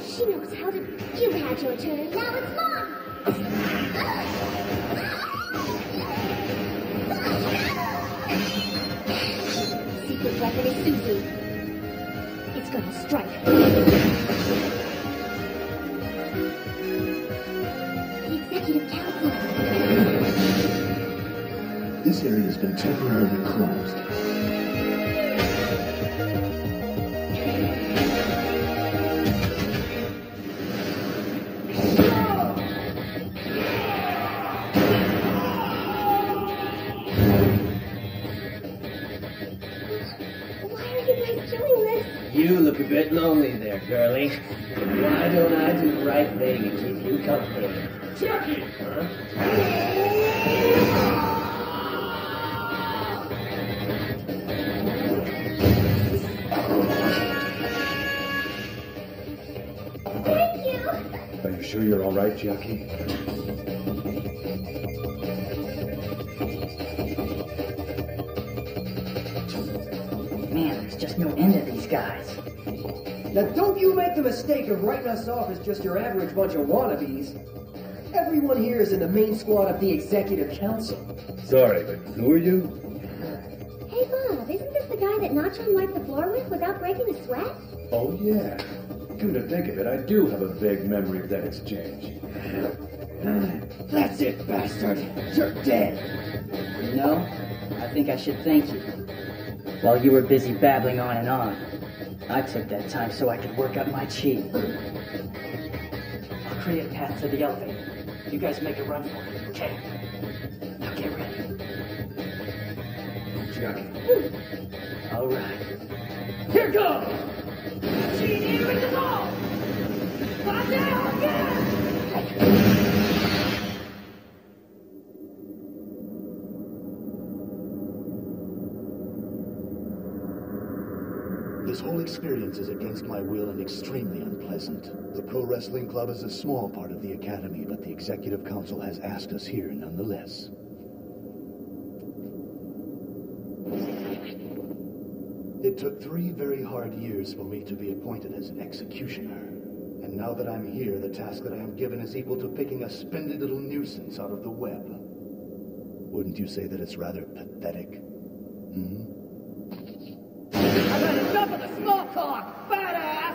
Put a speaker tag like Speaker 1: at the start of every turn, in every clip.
Speaker 1: She knows how to... You had your turn, now it's mine! Secret weapon is Suzu. It's gonna strike. The Executive Council.
Speaker 2: This area has been temporarily closed.
Speaker 3: You look a bit lonely there, girlie. Why don't I do the right thing and keep you company? Chucky! Huh?
Speaker 1: Thank you!
Speaker 2: Are you sure you're all right, Jackie?
Speaker 4: Man, there's just no end to these guys.
Speaker 5: Now, don't you make the mistake of writing us off as just your average bunch of wannabes. Everyone here is in the main squad of the Executive Council.
Speaker 2: Sorry, but who are you?
Speaker 1: Hey, Bob, isn't this the guy that Nachon wiped the floor with without breaking a sweat?
Speaker 2: Oh, yeah. Come to think of it, I do have a vague memory of that exchange.
Speaker 5: That's it, bastard. You're dead.
Speaker 4: You know, I think I should thank you. While you were busy babbling on and on, I took that time so I could work up my chi. I'll create a path to the elevator. You guys make a run for it, okay? Now get ready.
Speaker 2: Jackie.
Speaker 4: All right.
Speaker 5: Here goes! Genie with the ball! Watch out again!
Speaker 2: This whole experience is against my will and extremely unpleasant. The Pro Wrestling Club is a small part of the Academy, but the Executive Council has asked us here nonetheless. It took 3 very hard years for me to be appointed as an executioner. And now that I'm here, the task that I am given is equal to picking a spendy little nuisance out of the web. Wouldn't you say that it's rather pathetic? Hmm?
Speaker 5: I've had enough of the small talk, badass!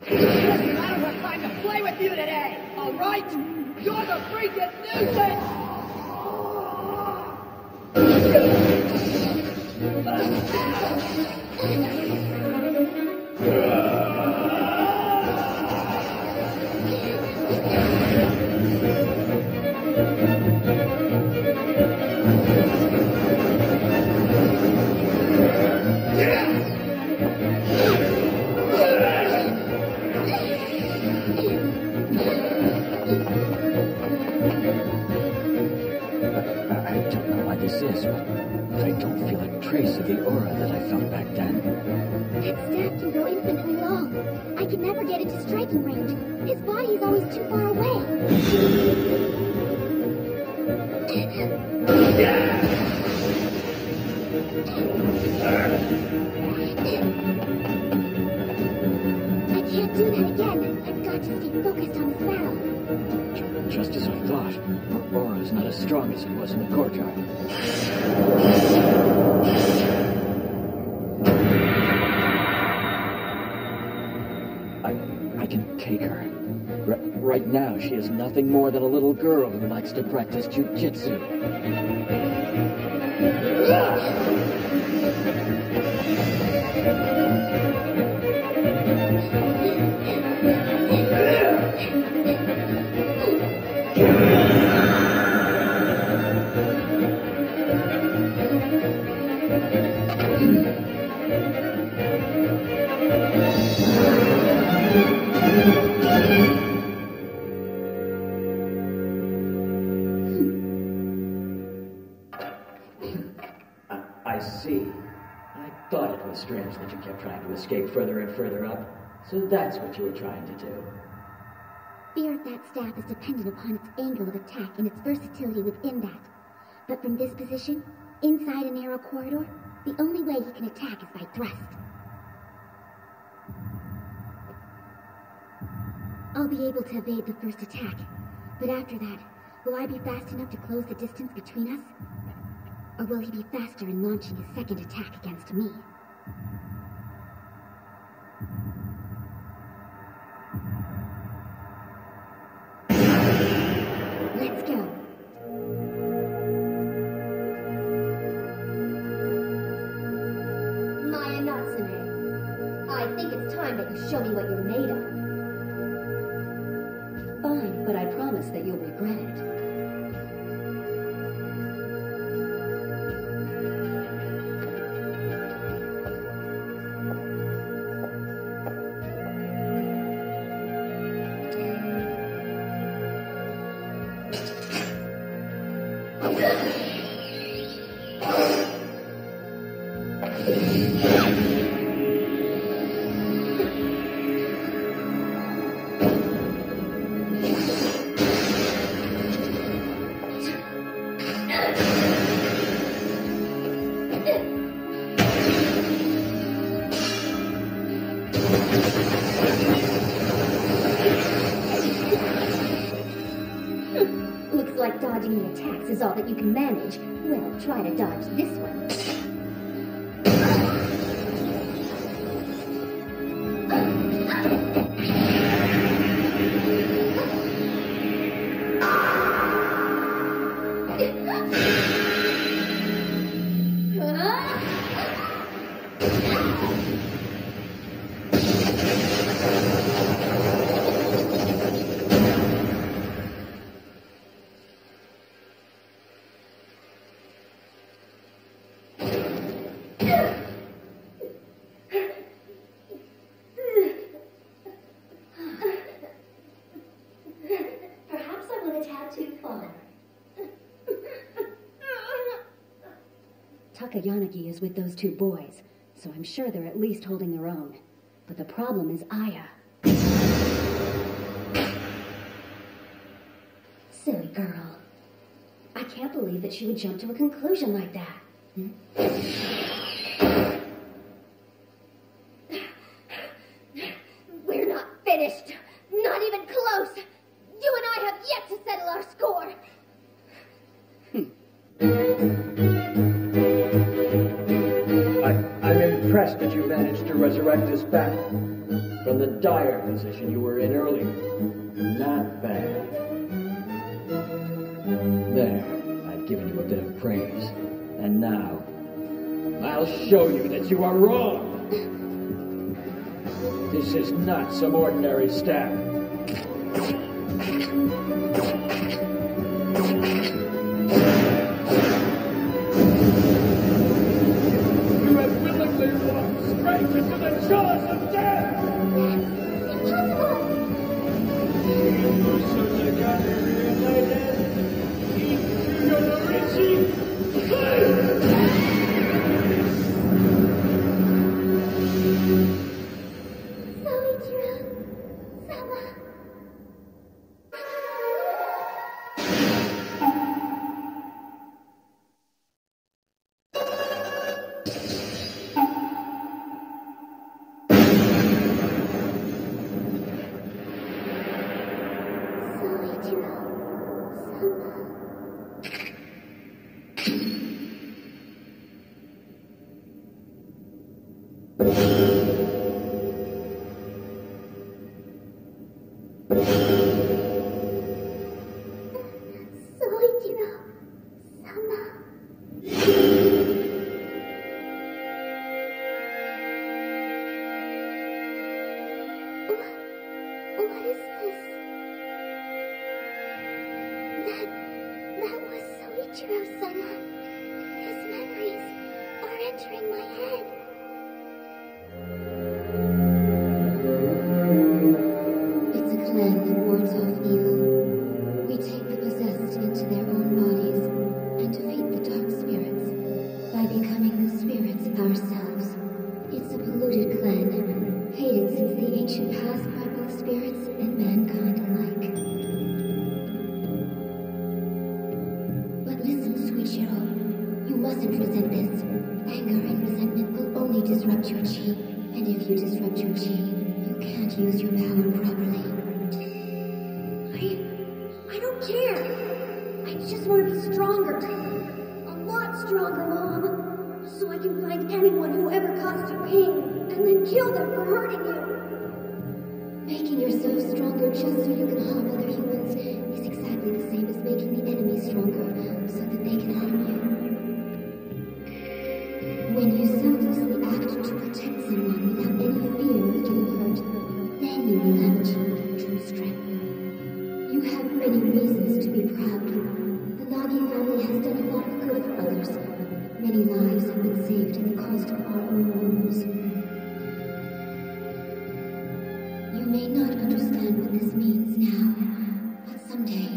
Speaker 5: Listen, I don't have time to play with you today, alright? You're the freaking nuisance!
Speaker 4: I don't know why this is, but I don't feel a trace of the aura that I felt back then.
Speaker 1: That staff can go infinitely long. I can never get into striking range. His body is always too far away. I can't do that again. I've got to stay focused on his battle.
Speaker 4: Just as I thought, her aura is not as strong as it was in the courtyard. I can take her. Right now, she is nothing more than a little girl who likes to practice jujitsu. I see. I thought it was strange that you kept trying to escape further and further up.
Speaker 3: So that's what you were trying to do.
Speaker 1: Fear of that staff is dependent upon its angle of attack and its versatility within that. But from this position, inside a narrow corridor, the only way he can attack is by thrust. I'll be able to evade the first attack, but after that, will I be fast enough to close the distance between us? Or will he be faster in launching his second attack against me? Let's go.
Speaker 6: Maya Natsume, I think it's time that you show me what you're made of.
Speaker 7: Fine, but I promise that you'll regret it.
Speaker 6: Looks like dodging the attacks is all that you can manage. Well, try to dodge this one. Perhaps I went a tad too far.
Speaker 7: Takayanagi is with those two boys, so I'm sure they're at least holding their own. But the problem is Aya.
Speaker 6: Silly girl. I can't believe that she would jump to a conclusion like that. We're not finished. Not even close. You and I have yet to settle our score.
Speaker 3: I'm impressed that you managed to resurrect us back from the dire position you were in earlier. Not bad. There, I've given you a bit of praise. And now, I'll show you that you are wrong. This is not some ordinary staff. You have willingly walked straight into the jaws of death!
Speaker 1: What is this? That was Soichiro-sama. His memories are entering my head. It's a clan that wards off evil. We take the possessed into their own bodies and defeat the dark spirits by becoming the spirits ourselves. It's a polluted clan, hated since the ancient Revelation passed by both spirits and mankind alike. But listen, sweet Shiro. You mustn't resent this. Anger and resentment will only disrupt your chi. And if you disrupt your chi, you can't use your power properly.
Speaker 6: I don't care. I just want to be stronger. A lot stronger, Mom. So I can find anyone who ever caused you pain and then kill them for hurting you.
Speaker 1: Making yourself stronger just so you can harm other humans is exactly the same as making the enemy stronger so that they can harm you. When you selflessly act to protect someone without any fear of getting hurt, then you will have achieved true strength. You have many reasons to be proud. The Nagi family has done a lot of good for others. Many lives have been saved at the cost of our own wounds. You may not understand what this means now, but someday,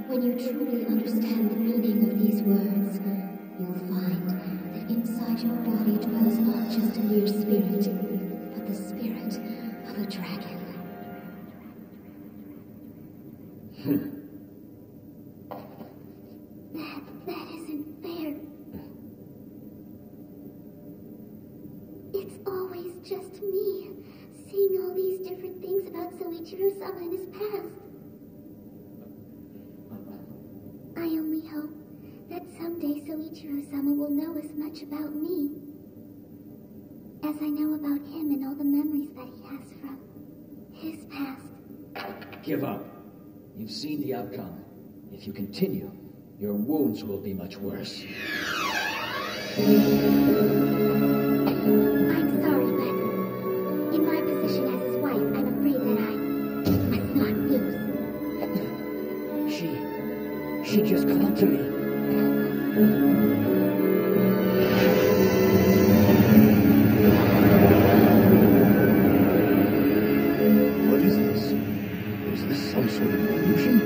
Speaker 1: when you truly understand the meaning of these words, you'll find that inside your body dwells not just a mere spirit, but the spirit of a dragon. That isn't fair. It's always just me, seeing all these different things about Soichiro-sama in his past. I only hope that someday Soichiro-sama will know as much about me as I know about him and all the memories that he has from his past.
Speaker 8: Give up. You've seen the outcome. If you continue, your wounds will be much worse.
Speaker 1: I'm sorry, but in my position as his wife, I'm afraid that I must not lose.
Speaker 5: She just called to me.
Speaker 2: What is this? Is this some sort of illusion?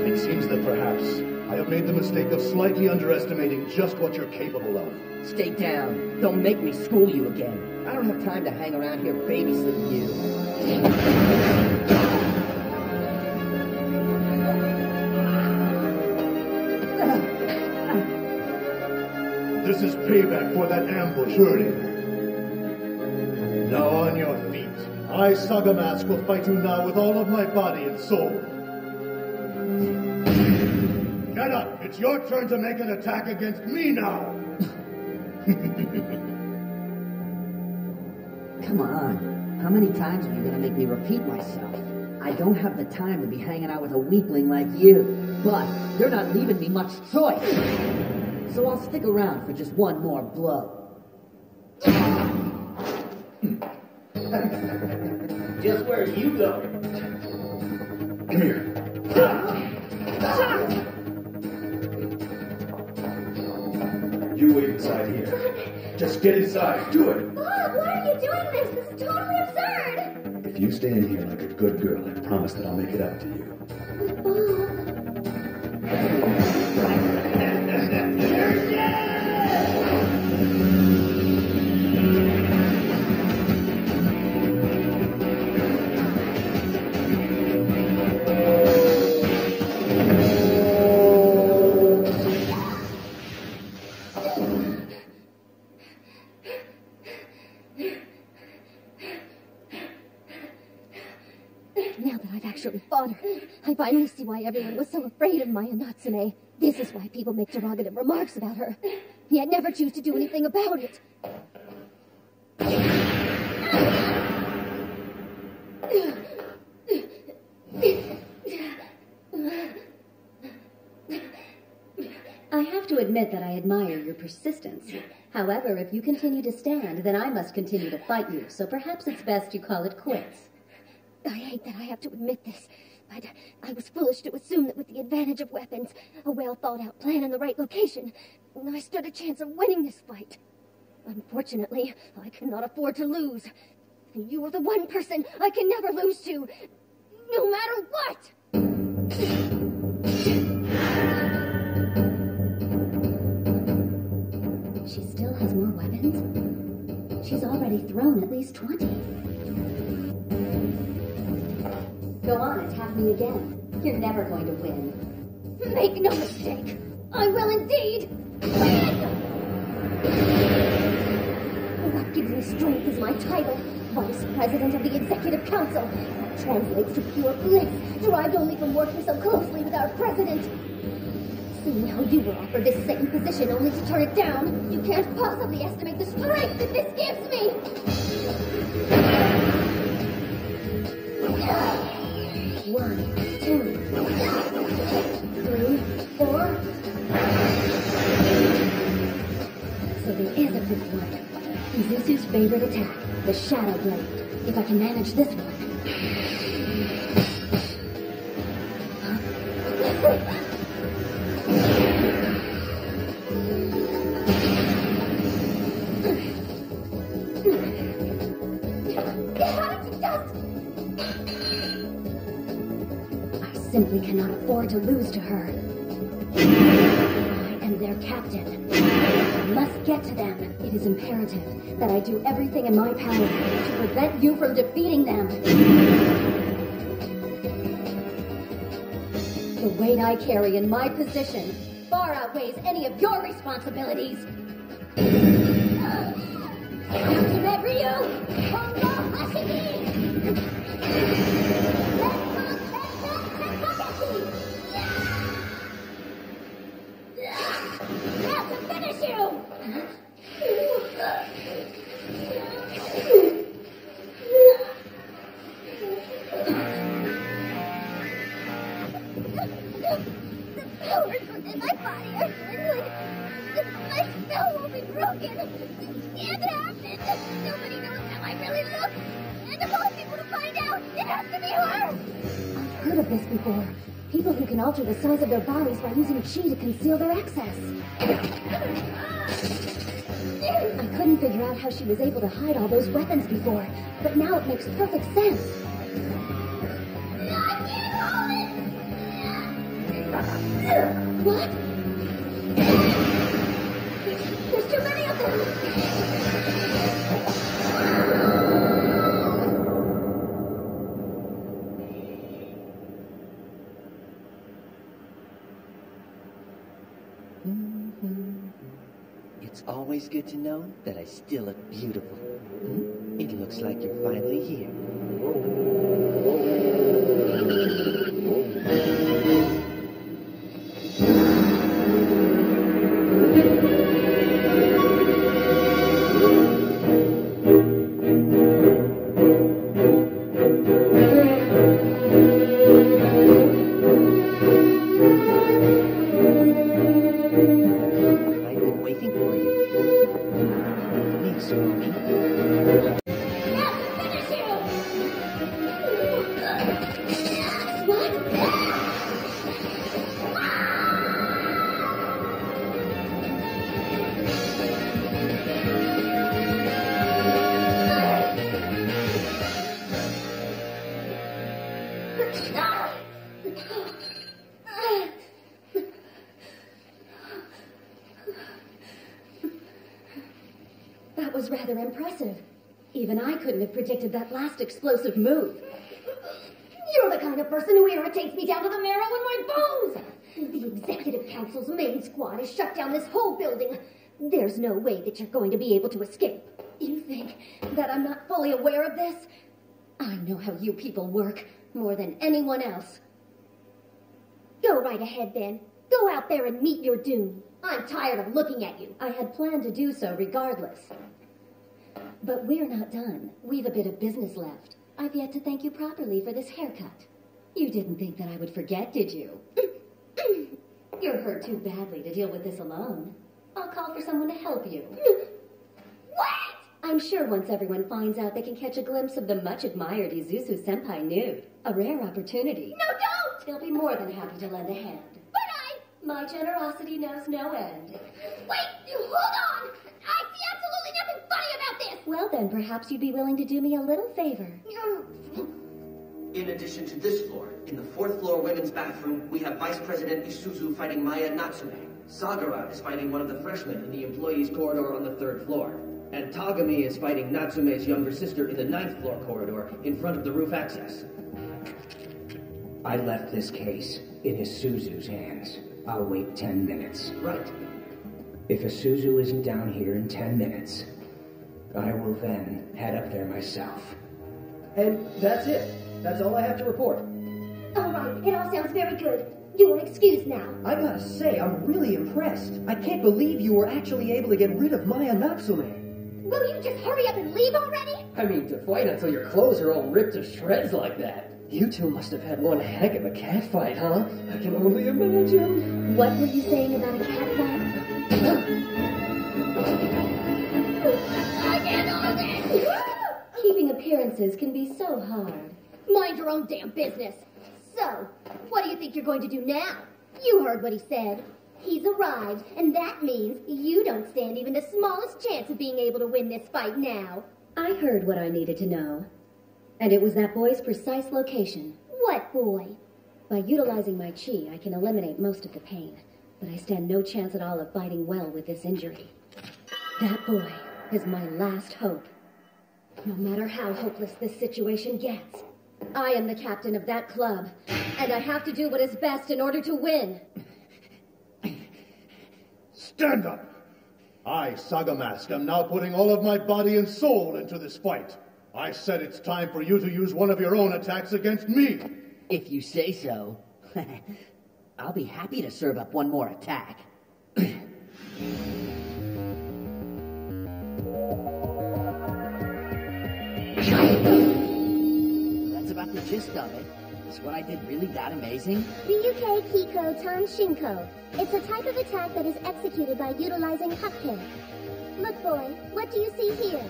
Speaker 2: It seems that perhaps I have made the mistake of slightly underestimating just what you're capable of.
Speaker 5: Stay down. Don't make me school you again. I don't have time to hang around here babysitting you.
Speaker 2: This is payback for that ambush earlier. Now on your feet. I, Saga Mask, will fight you now with all of my body and soul. Get up! It's your turn to make an attack against me now!
Speaker 5: Come on. How many times are you going to make me repeat myself? I don't have the time to be hanging out with a weakling like you. But you're not leaving me much choice. So I'll stick around for just one more blow.
Speaker 3: Just where you go.
Speaker 2: Come here. You wait inside here. Just get inside. Do it.
Speaker 6: Bob, why are you doing this? This is totally absurd.
Speaker 2: If you stay in here like a good girl, I promise that I'll make it up to you.
Speaker 6: Now that I've actually fought her, I finally see why everyone was so afraid of Maya Natsume. This is why people make derogative remarks about her, yet never choose to do anything about it.
Speaker 7: I have to admit that I admire your persistence. However, if you continue to stand, then I must continue to fight you, so perhaps it's best you call it quits.
Speaker 6: I hate that I have to admit this, but I was foolish to assume that with the advantage of weapons, a well-thought-out plan in the right location, I stood a chance of winning this fight. Unfortunately, I cannot afford to lose. And you are the one person I can never lose to, no matter what!
Speaker 7: already thrown at least 20. Go on, attack me again. You're never going to win.
Speaker 6: Make no mistake. I will indeed win! What gives me strength is my title, Vice President of the Executive Council. That translates to pure bliss, derived only from working so closely with our president. Seeing how you were offered this same position only to turn it down, you can't possibly estimate the strength that this gives me! 1, 2, 3, 4. So there is a fifth one. Izuzu's favorite attack, the Shadow Blade. If I can manage this one. I simply cannot afford to lose to her. I am their captain. I must get to them. It is imperative that I do everything in my power to prevent you from defeating them. The weight I carry in my position far outweighs any of your responsibilities. Ultimate Ryu! Hongo Hashigi! Now to finish you! The powers within my body are dwindling. My spell will be broken. It can't happen. Nobody knows how I really look. And of all people to find out, it has to be her. I've heard of this before. People who can alter the size of their bodies by using chi to conceal their excess. I couldn't figure out how she was able to hide all those weapons before, but now it makes perfect sense. I can't hold it! What? There's too many of them!
Speaker 3: It's always good to know that I still look beautiful. It looks like you're finally here.
Speaker 7: That was rather impressive. Even I couldn't have predicted that last explosive move.
Speaker 6: You're the kind of person who irritates me down to the marrow in my bones! The Executive Council's main squad has shut down this whole building. There's no way that you're going to be able to escape.
Speaker 7: You think that I'm not fully aware of this? I know how you people work more than anyone else.
Speaker 6: Go right ahead, then. Go out there and meet your doom. I'm tired of looking at you.
Speaker 7: I had planned to do so regardless. But we're not done. We've a bit of business left. I've yet to thank you properly for this haircut. You didn't think that I would forget, did you? You're hurt too badly to deal with this alone. I'll call for someone to help you.
Speaker 6: What?
Speaker 7: I'm sure once everyone finds out, they can catch a glimpse of the much-admired Izuzu Senpai nude. A rare opportunity.
Speaker 6: No, don't!
Speaker 7: They'll be more than happy to lend a hand.
Speaker 6: But
Speaker 7: My generosity knows no end.
Speaker 6: Wait! Hold on! I see absolutely nothing funny about this!
Speaker 7: Well then, perhaps you'd be willing to do me a little favor.
Speaker 3: In addition to this floor, in the 4th floor women's bathroom, we have Vice President Isuzu fighting Maya Natsume. Sagara is fighting one of the freshmen in the employees' corridor on the 3rd floor. And Tagami is fighting Natsume's younger sister in the 9th floor corridor in front of the roof access.
Speaker 9: I left this case in Isuzu's hands. I'll wait 10 minutes.
Speaker 3: Right.
Speaker 9: If Isuzu isn't down here in 10 minutes, I will then head up there myself.
Speaker 4: And that's it. That's all I have to report.
Speaker 6: All right, it all sounds very good. You are excused now.
Speaker 4: I gotta say, I'm really impressed. I can't believe you were actually able to get rid of Maya Natsume.
Speaker 6: Will you just hurry up and leave already?
Speaker 3: I mean, to fight until your clothes are all ripped to shreds like that. You two must have had one heck of a catfight, huh? I can only imagine.
Speaker 6: What were you saying about a cat fight? I can't hold it! Keeping appearances can be so hard. Mind your own damn business. So, what do you think you're going to do now? You heard what he said. He's arrived, and that means you don't stand even the smallest chance of being able to win this fight now.
Speaker 7: I heard what I needed to know. And it was that boy's precise location.
Speaker 6: What boy?
Speaker 7: By utilizing my chi, I can eliminate most of the pain. But I stand no chance at all of fighting well with this injury. That boy is my last hope. No matter how hopeless this situation gets, I am the captain of that club, and I have to do what is best in order to win.
Speaker 2: Stand up! I, Saga Mask, am now putting all of my body and soul into this fight. I said it's time for you to use one of your own attacks against me.
Speaker 5: If you say so. I'll be happy to serve up one more attack. That's about the gist of it. Is what I did really that amazing?
Speaker 1: Ryukei Kiko Tan Shinko. It's a type of attack that is executed by utilizing Hakken. Look, boy, what do you see here?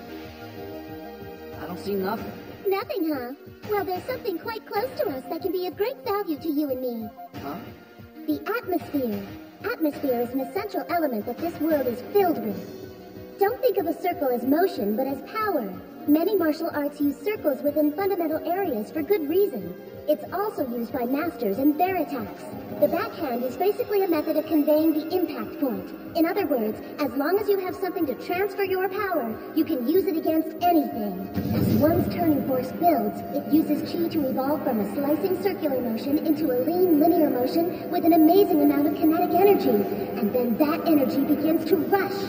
Speaker 5: I don't see nothing.
Speaker 1: Nothing, huh? Well, there's something quite close to us that can be of great value to you and me.
Speaker 5: Huh?
Speaker 1: The atmosphere. Atmosphere is an essential element that this world is filled with. Don't think of a circle as motion, but as power. Many martial arts use circles within fundamental areas for good reason. It's also used by masters in their attacks. The backhand is basically a method of conveying the impact point. In other words, as long as you have something to transfer your power, you can use it against anything. As one's turning force builds, it uses chi to evolve from a slicing circular motion into a lean linear motion with an amazing amount of kinetic energy. And then that energy begins to rush.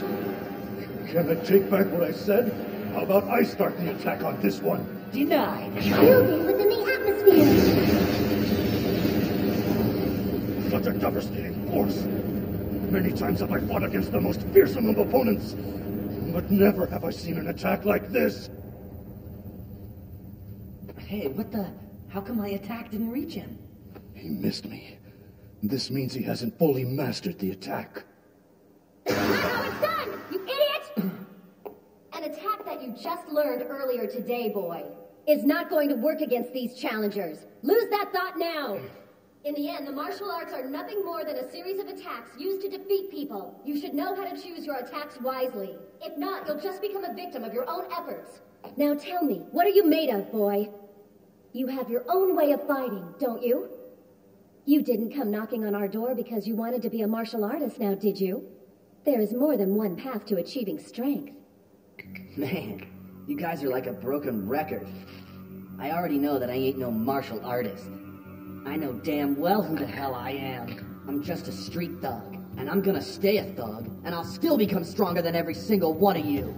Speaker 2: Can I take back what I said? How about I start the attack on this one?
Speaker 5: Denied.
Speaker 1: Building within the atmosphere.
Speaker 2: Such a devastating force. Many times have I fought against the most fearsome of opponents, but never have I seen an attack like this.
Speaker 5: Hey, what the... How come my attack didn't reach him?
Speaker 2: He missed me. This means he hasn't fully mastered the attack.
Speaker 7: Now it's done, you idiot! An attack that you just learned earlier today, boy, is not going to work against these challengers. Lose that thought now. In the end, the martial arts are nothing more than a series of attacks used to defeat people. You should know how to choose your attacks wisely. If not, you'll just become a victim of your own efforts. Now tell me, what are you made of, boy? You have your own way of fighting, don't you? You didn't come knocking on our door because you wanted to be a martial artist now, did you? There is more than one path to achieving strength.
Speaker 5: Man, you guys are like a broken record. I already know that I ain't no martial artist. I know damn well who the hell I am. I'm just a street thug, and I'm gonna stay a thug, and I'll still become stronger than every single one of you.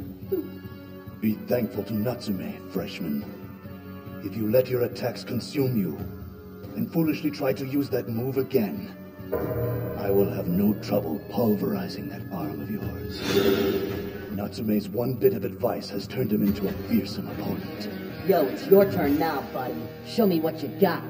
Speaker 2: Be thankful to Natsume, freshman. If you let your attacks consume you, and foolishly try to use that move again, I will have no trouble pulverizing that arm of yours. Natsume's one bit of advice has turned him into a fearsome opponent.
Speaker 5: Yo, it's your turn now, buddy. Show me what you got.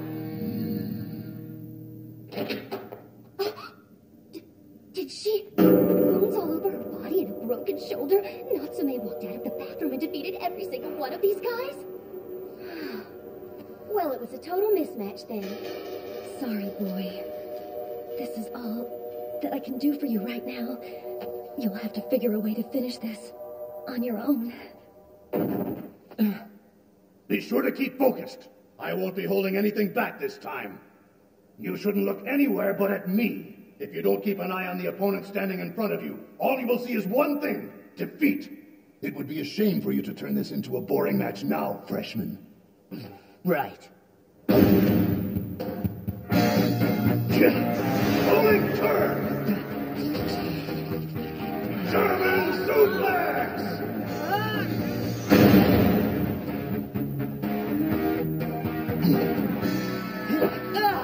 Speaker 6: Did she? Wounds all over her body and a broken shoulder. Natsume walked out of the bathroom and defeated every single one of these guys? Well, it was a total mismatch then.
Speaker 7: Sorry, boy. This is all that I can do for you right now. You'll have to figure a way to finish this on your own.
Speaker 2: Be sure to keep focused. I won't be holding anything back this time. You shouldn't look anywhere but at me. If you don't keep an eye on the opponent standing in front of you, all you will see is one thing: defeat. It would be a shame for you to turn this into a boring match now, freshman.
Speaker 5: Right.
Speaker 2: Rolling turn! German suplex!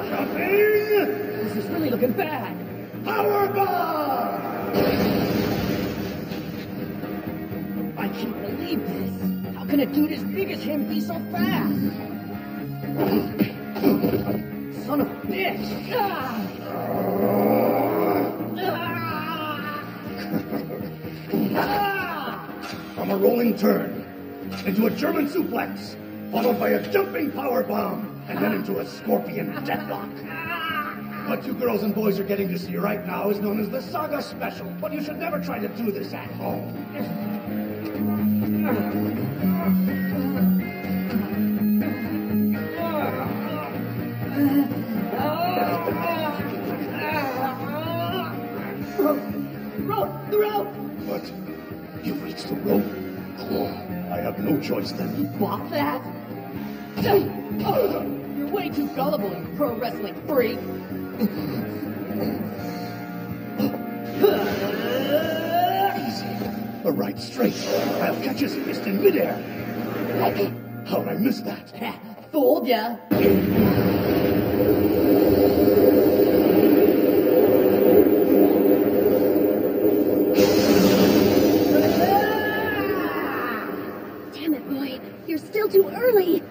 Speaker 2: Coming!
Speaker 3: This is really looking bad.
Speaker 2: Powerbomb!
Speaker 5: I can't believe this. How can a dude as big as him be so fast? Son of a bitch!
Speaker 2: From a rolling turn into a German suplex, followed by a jumping power bomb, and then into a scorpion deathlock. What you girls and boys are getting to see right now is known as the Saga Special, but you should never try to do this at home.
Speaker 5: The rope!
Speaker 2: What? You reached the rope? I have no choice then.
Speaker 5: Bought that? You're way too gullible, you pro wrestling freak.
Speaker 2: Easy. A right straight. I'll catch his fist in midair. How'd I miss that?
Speaker 5: Fooled ya.
Speaker 6: Damn it, boy. You're still too early.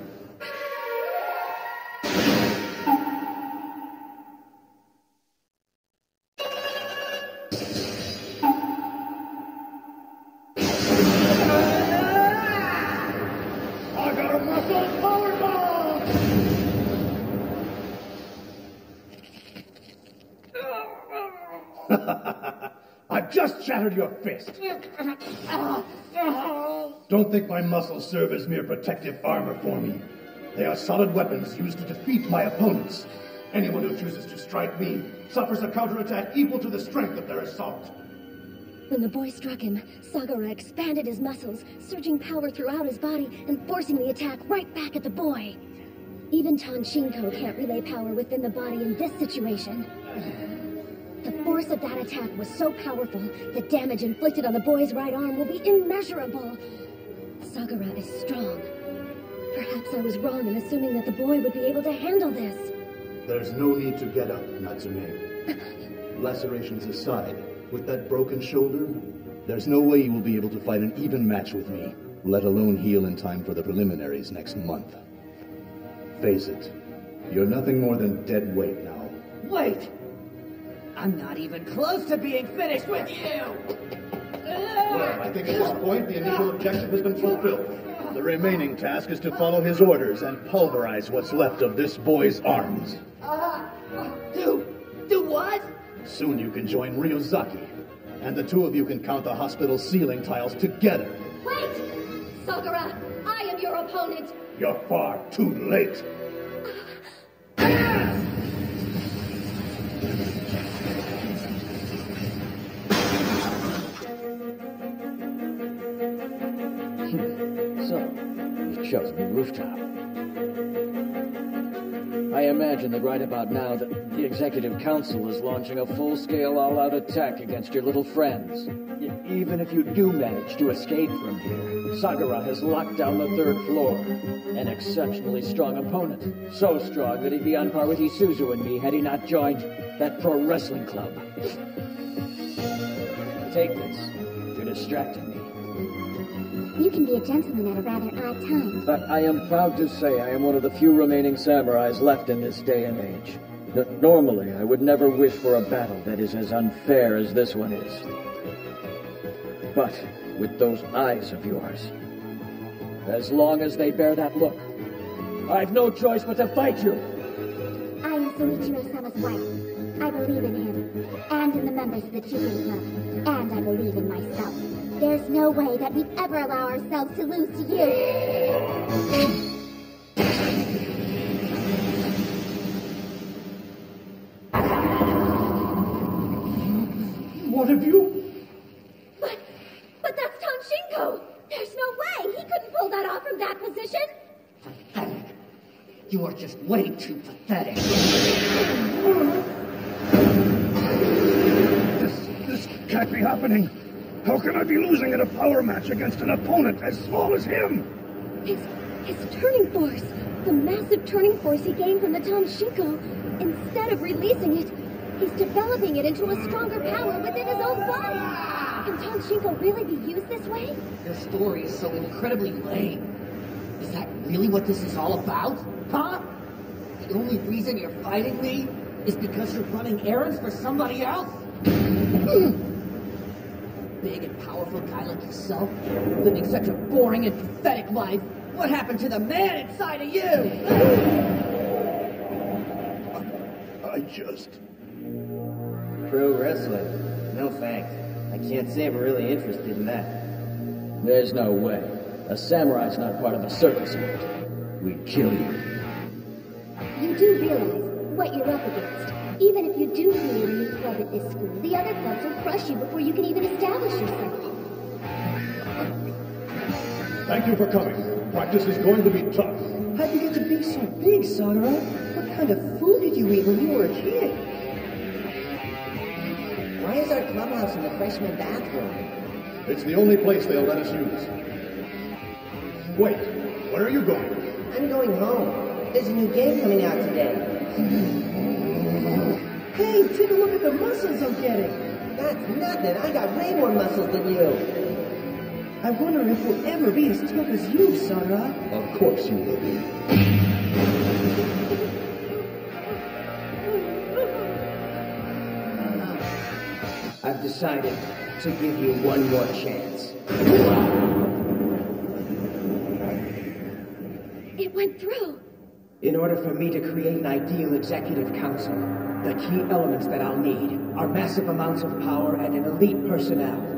Speaker 2: I've just shattered your fist. Don't think my muscles serve as mere protective armor for me. They are solid weapons used to defeat my opponents. Anyone who chooses to strike me suffers a counterattack equal to the strength of their assault.
Speaker 6: When the boy struck him, Sagara expanded his muscles, surging power throughout his body and forcing the attack right back at the boy. Even Tanshinko can't relay power within the body in this situation. The force of that attack was so powerful, the damage inflicted on the boy's right arm will be immeasurable. Sagara is strong. Perhaps I was wrong in assuming that the boy would be able to handle this.
Speaker 2: There's no need to get up, Natsume. Lacerations aside, with that broken shoulder, there's no way you will be able to fight an even match with me, let alone heal in time for the preliminaries next month. Face it, you're nothing more than dead weight now.
Speaker 5: Wait! I'm not even close to being finished with you!
Speaker 2: Well, I think at this point the initial objective has been fulfilled. The remaining task is to follow his orders and pulverize what's left of this boy's arms.
Speaker 5: Do what?
Speaker 2: Soon you can join Ryuzaki, and the two of you can count the hospital ceiling tiles together.
Speaker 6: Wait! Sagara, I am your opponent!
Speaker 2: You're far too late.
Speaker 8: So, you've chosen the rooftop. I imagine that right about now the Executive Council is launching a full-scale all-out attack against your little friends. Even if you do manage to escape from here, Sagara has locked down the third floor. An exceptionally strong opponent. So strong that he'd be on par with Isuzu and me had he not joined that pro wrestling club. Take this. You're distracting me.
Speaker 1: You can be a gentleman at a rather odd time.
Speaker 8: But I am proud to say I am one of the few remaining samurais left in this day and age. Normally, I would never wish for a battle that is as unfair as this one is. But with those eyes of yours, as long as they bear that look, I've no choice but to fight you.
Speaker 1: I am Soichiro-sama's wife. I believe in him, and in the members of the Chugen Club, and I believe in myself. There's no way that we'd ever allow ourselves to lose to you.
Speaker 2: What have you?
Speaker 6: But that's Tanshinko! Shinko! There's no way! He couldn't pull that off from that position!
Speaker 5: Pathetic. You are just way too pathetic.
Speaker 2: This can't be happening. How can I be losing in a power match against an opponent as small as him?
Speaker 6: His turning force! The massive turning force he gained from the Tom Shinko. Instead of releasing it, he's developing it into a stronger power within his own body. Can Tom Shinko really be used this way?
Speaker 5: Your story is so incredibly lame. Is that really what this is all about? Huh? The only reason you're fighting me is because you're running errands for somebody else? Big and powerful guy like yourself, living such a boring and pathetic life. What happened to the man inside of you?
Speaker 2: I just...
Speaker 3: Pro wrestling? No thanks. I can't say I'm really interested in that.
Speaker 8: There's no way. A samurai's not part of a circus act. We'd kill you.
Speaker 6: You do realize what you're up against. Even if you do create a new club at this school, the other clubs will crush you before you can even establish yourself.
Speaker 2: Thank you for coming. Practice is going to be tough.
Speaker 5: How'd you get to be so big, Sakura? What kind of food did you eat when you were a kid? Why is our clubhouse in the freshman bathroom?
Speaker 2: It's the only place they'll let us use. Wait, where are you going?
Speaker 5: I'm going home. There's a new game coming out today. Hey, take a look at the muscles I'm getting. That's nothing. I got way more muscles than you. I wonder if we'll ever be as tough as you, Sakura.
Speaker 2: Of course you will be.
Speaker 9: I've decided to give you one more chance.
Speaker 6: It went through.
Speaker 9: In order for me to create an ideal executive council, the key elements that I'll need are massive amounts of power and an elite personnel.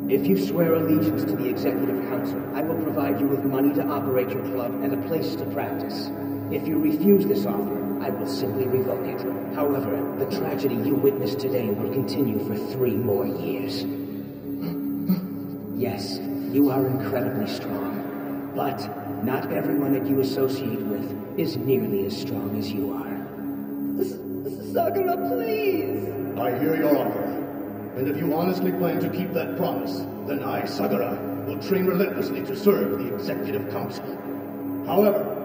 Speaker 9: If you swear allegiance to the executive council, I will provide you with money to operate your club and a place to practice. If you refuse this offer, I will simply revoke it. However, the tragedy you witnessed today will continue for 3 more years. Yes, you are incredibly strong, but not everyone that you associate with is nearly as strong as you are.
Speaker 5: Sakura, please!
Speaker 2: I hear your offer. And if you honestly plan to keep that promise, then I, Sakura, will train relentlessly to serve the Executive Council. However,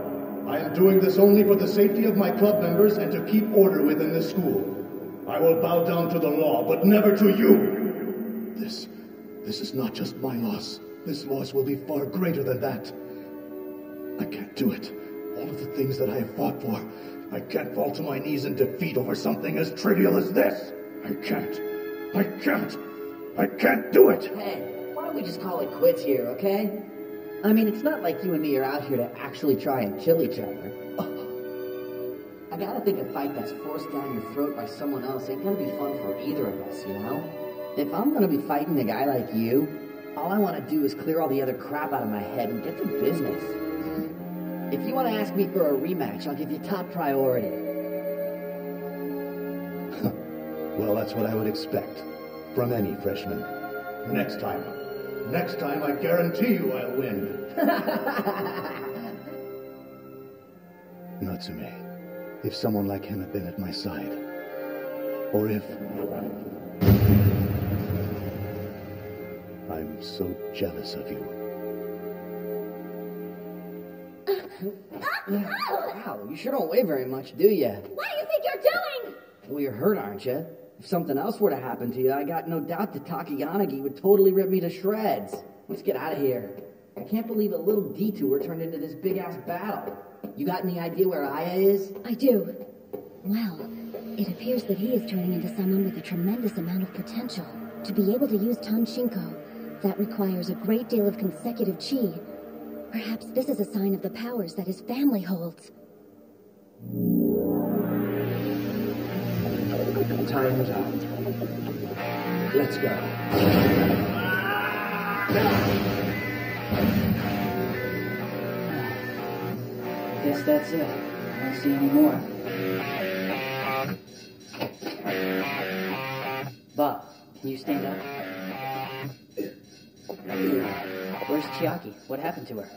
Speaker 2: I am doing this only for the safety of my club members and to keep order within the school. I will bow down to the law, but never to you! This is not just my loss. This loss will be far greater than that. I can't do it. All of the things that I have fought for, I can't fall to my knees in defeat over something as trivial as this. I can't do it!
Speaker 5: Hey, why don't we just call it quits here, okay? I mean, it's not like you and me are out here to actually try and kill each other. I gotta think a fight that's forced down your throat by someone else ain't gonna be fun for either of us, you know? If I'm gonna be fighting a guy like you, all I want to do is clear all the other crap out of my head and get to business. If you want to ask me for a rematch, I'll give you top priority.
Speaker 2: Well, that's what I would expect from any freshman. Next time, I guarantee you I'll win. Natsume, if someone like him had been at my side, or if... I'm so jealous of you.
Speaker 5: Wow, you sure don't weigh very much, do you?
Speaker 6: What do you think you're doing?
Speaker 5: Well, you're hurt, aren't you? If something else were to happen to you, I got no doubt that Taki Yanagi would totally rip me to shreds. Let's get out of here. I can't believe a little detour turned into this big-ass battle. You got any idea where Aya is?
Speaker 6: I do. Well, it appears that he is turning into someone with a tremendous amount of potential. To be able to use Tom Shinko, that requires a great deal of consecutive chi. Perhaps this is a sign of the powers that his family holds.
Speaker 9: Time is out. Let's go.
Speaker 4: Guess that's it. I don't see any more. Bob, can you stand up? Where's Chiaki? What happened to her?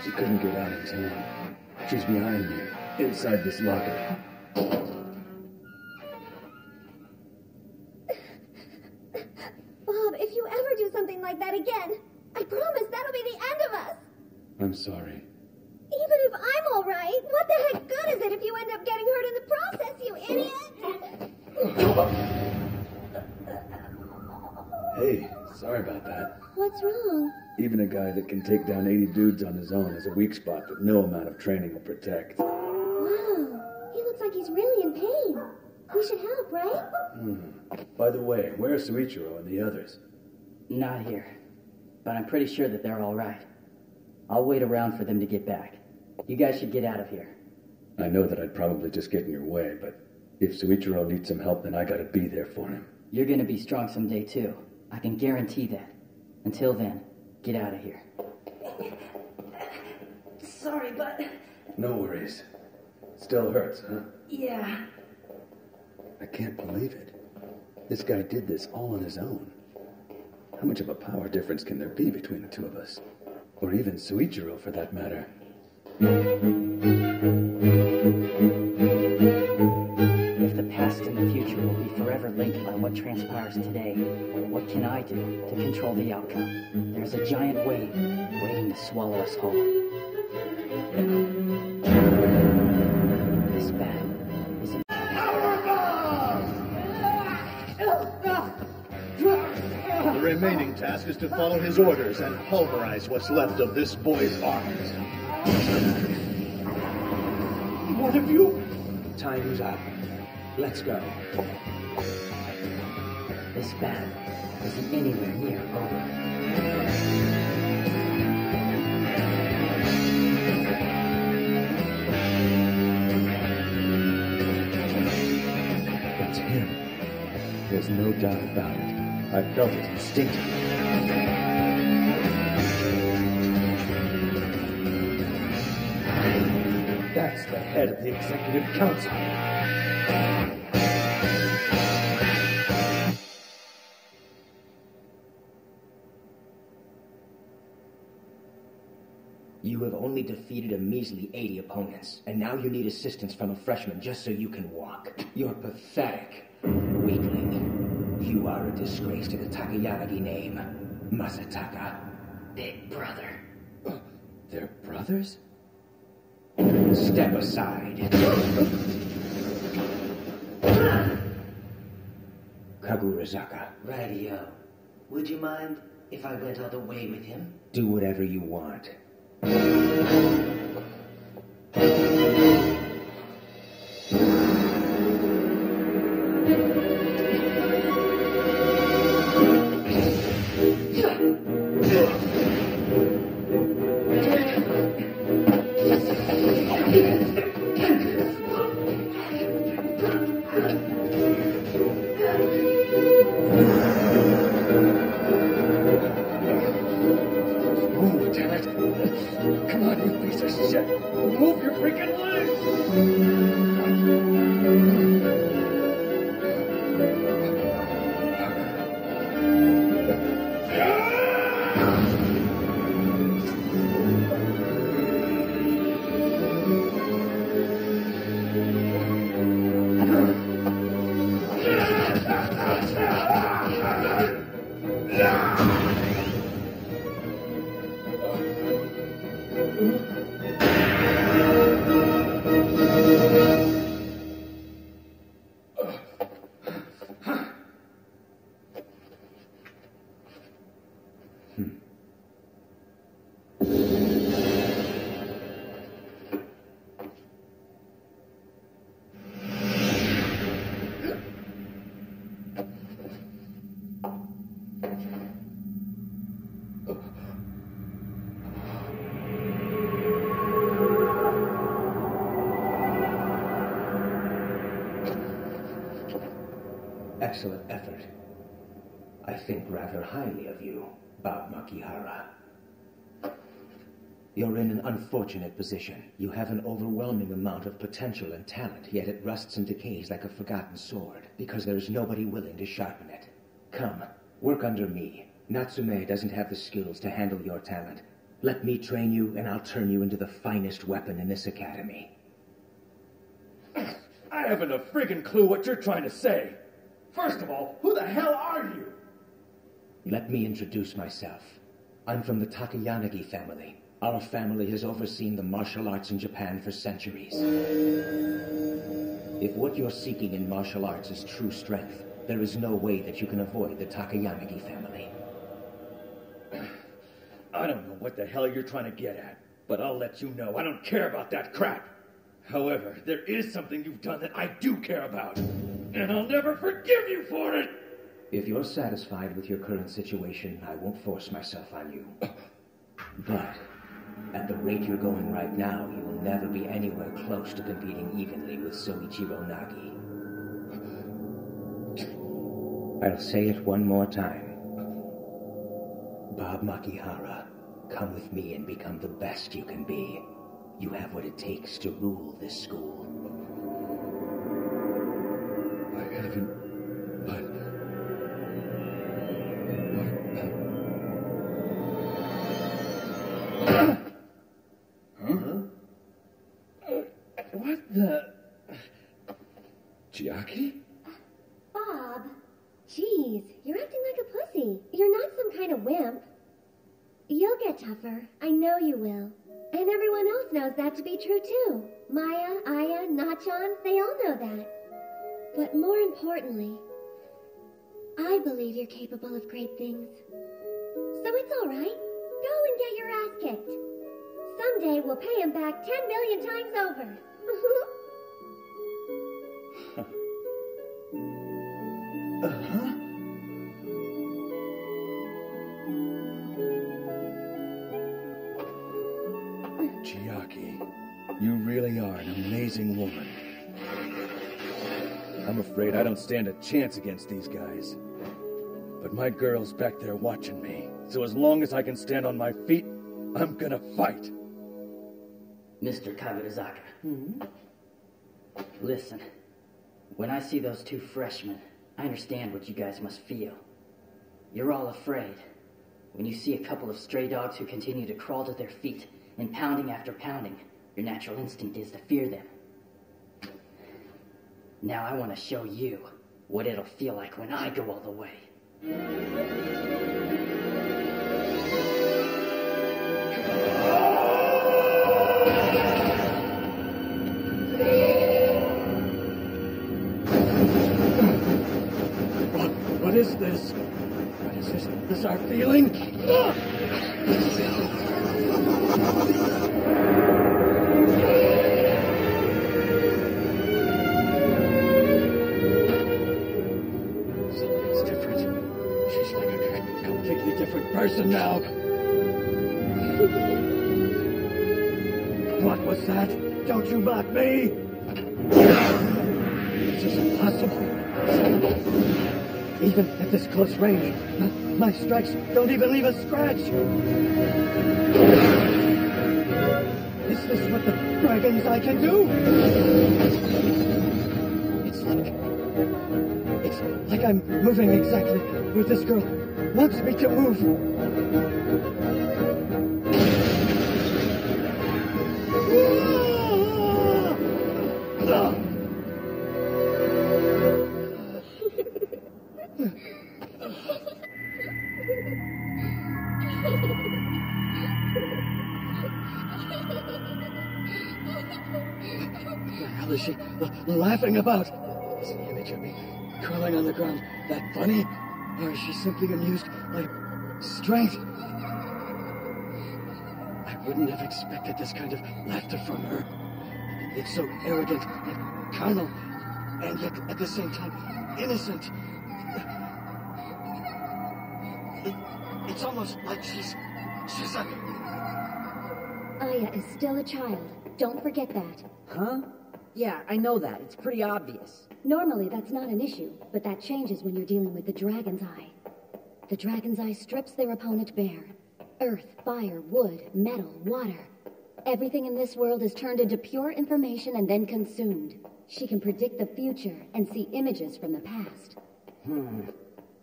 Speaker 8: She couldn't get out in time. She's behind me, inside this locker.
Speaker 6: Bob, if you ever do something like that again, I promise that'll be the end of us.
Speaker 8: I'm sorry.
Speaker 6: Even if I'm all right, what the heck good is it if you end up getting hurt in the process, you idiot?
Speaker 8: Hey, sorry about that.
Speaker 6: What's wrong?
Speaker 8: Even a guy that can take down 80 dudes on his own has a weak spot that no amount of training will protect.
Speaker 6: Wow, he looks like he's really in pain. We should help, right?
Speaker 8: By the way, where's Suichiro and the others?
Speaker 4: Not here. But I'm pretty sure that they're all right. I'll wait around for them to get back. You guys should get out of here.
Speaker 8: I know that I'd probably just get in your way, but if Suichiro needs some help, then I gotta be there for him.
Speaker 4: You're gonna be strong someday, too. I can guarantee that. Until then, get out of here. Sorry, but...
Speaker 8: No worries. Still hurts, huh?
Speaker 4: Yeah.
Speaker 8: I can't believe it. This guy did this all on his own. How much of a power difference can there be between the two of us? Or even Suichiro, for that matter.
Speaker 4: If the past and the future will be forever linked by what transpires today, what can I do to control the outcome? There's a giant wave waiting to swallow us whole. This battle is in...
Speaker 2: The remaining task is to follow his orders and pulverize what's left of this boy's arms. What have you...
Speaker 9: Time's up. Let's go.
Speaker 4: This battle isn't anywhere near over.
Speaker 8: That's him. There's no doubt about it. I felt it instinctively.
Speaker 9: That's the head of the Executive Council. You have only defeated a measly 80 opponents, and now you need assistance from a freshman just so you can walk. You're pathetic. Weakling. You are a disgrace to the Takayanagi name. Masataka.
Speaker 4: Big brother.
Speaker 8: They're brothers?
Speaker 9: Step aside. Kagurazaka.
Speaker 10: Radio. Would you mind if I went all the way with him?
Speaker 9: Do whatever you want.
Speaker 8: Move, damn it! Come on, you piece of shit! Move your freaking legs!
Speaker 9: Excellent effort. I think rather highly of you, Bob Makihara. You're in an unfortunate position. You have an overwhelming amount of potential and talent, yet it rusts and decays like a forgotten sword, because there's nobody willing to sharpen it. Come, work under me. Natsume doesn't have the skills to handle your talent. Let me train you, and I'll turn you into the finest weapon in this academy.
Speaker 8: I haven't a friggin' clue what you're trying to say. First of all, who the hell are you?
Speaker 9: Let me introduce myself. I'm from the Takayanagi family. Our family has overseen the martial arts in Japan for centuries. If what you're seeking in martial arts is true strength, there is no way that you can avoid the Takayanagi family.
Speaker 8: I don't know what the hell you're trying to get at, but I'll let you know I don't care about that crap. However, there is something you've done that I do care about, and I'll never forgive you for it!
Speaker 9: If you're satisfied with your current situation, I won't force myself on you. But at the rate you're going right now, you will never be anywhere close to competing evenly with Soichiro Nagi. I'll say it one more time. Bob Makihara, come with me and become the best you can be. You have what it takes to rule this school.
Speaker 8: I haven't, but... What the... Chiaki?
Speaker 6: Bob. Jeez, you're acting like a pussy. You're not some kind of wimp. You'll get tougher. I know you will. And everyone else knows that to be true, too. Maya, Aya, Nachan, they all know that. But more importantly, I believe you're capable of great things. So it's all right. Go and get your ass kicked. Someday we'll pay him back 10 million times over.
Speaker 8: Uh-huh. Chiaki, you really are an amazing woman. I'm afraid I don't stand a chance against these guys. But my girl's back there watching me, so as long as I can stand on my feet, I'm gonna fight.
Speaker 4: Mr. Kagerazaka. Listen, when I see those two freshmen, I understand what you guys must feel. You're all afraid. When you see a couple of stray dogs who continue to crawl to their feet, and pounding after pounding, your natural instinct is to fear them. Now I want to show you what it'll feel like when I go all the way.
Speaker 8: What is this? What is this? This our feeling? Something's different. She's like a completely different person now. What was that? Don't you mock me! This is impossible. Even at this close range, my strikes don't even leave a scratch. Is this what the dragon's eye can do? It's like I'm moving exactly where this girl wants me to move. What is she laughing about? Is the image of me curling on the ground that funny? Or is she simply amused by strength? I wouldn't have expected this kind of laughter from her. It's so arrogant and carnal, and yet at the same time innocent. It's almost like she's a...
Speaker 6: Aya is still a child. Don't forget that.
Speaker 5: Huh? Yeah, I know that. It's pretty obvious.
Speaker 6: Normally, that's not an issue, but that changes when you're dealing with the Dragon's Eye. The Dragon's Eye strips their opponent bare. Earth, fire, wood, metal, water. Everything in this world is turned into pure information and then consumed. She can predict the future and see images from the past.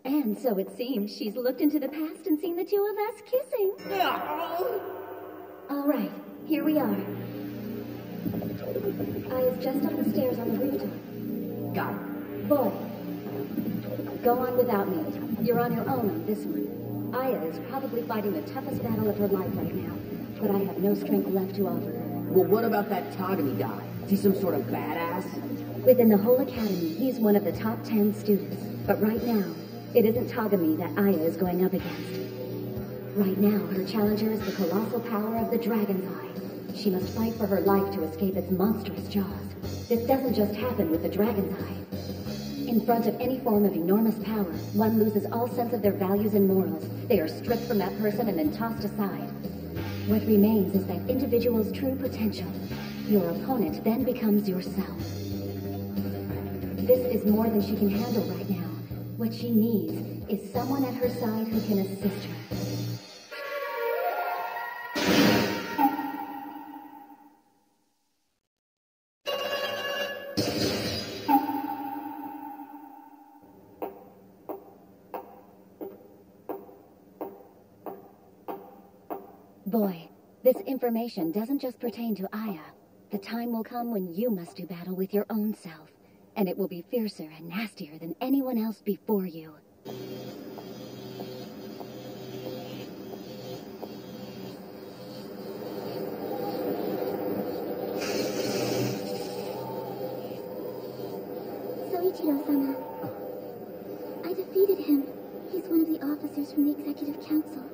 Speaker 7: And so it seems she's looked into the past and seen the two of us kissing. All right, here we are. Aya's just up the stairs on the rooftop.
Speaker 5: Got it.
Speaker 7: Boy, go on without me. You're on your own on this one. Aya is probably fighting the toughest battle of her life right now, but I have no strength left to offer her.
Speaker 5: Well, what about that Tagami guy? Is he some sort of badass?
Speaker 7: Within the whole academy, he's one of the top 10 students. But right now, it isn't Tagami that Aya is going up against. Right now, her challenger is the colossal power of the Dragon's Eye. She must fight for her life to escape its monstrous jaws. This doesn't just happen with the Dragon's Eye. In front of any form of enormous power, one loses all sense of their values and morals. They are stripped from that person and then tossed aside. What remains is that individual's true potential. Your opponent then becomes yourself. This is more than she can handle right now. What she needs is someone at her side who can assist her. Boy, this information doesn't just pertain to Aya. The time will come when you must do battle with your own self, and it will be fiercer and nastier than anyone else before you.
Speaker 1: Soichiro-sama. I defeated him. He's one of the officers from the Executive Council.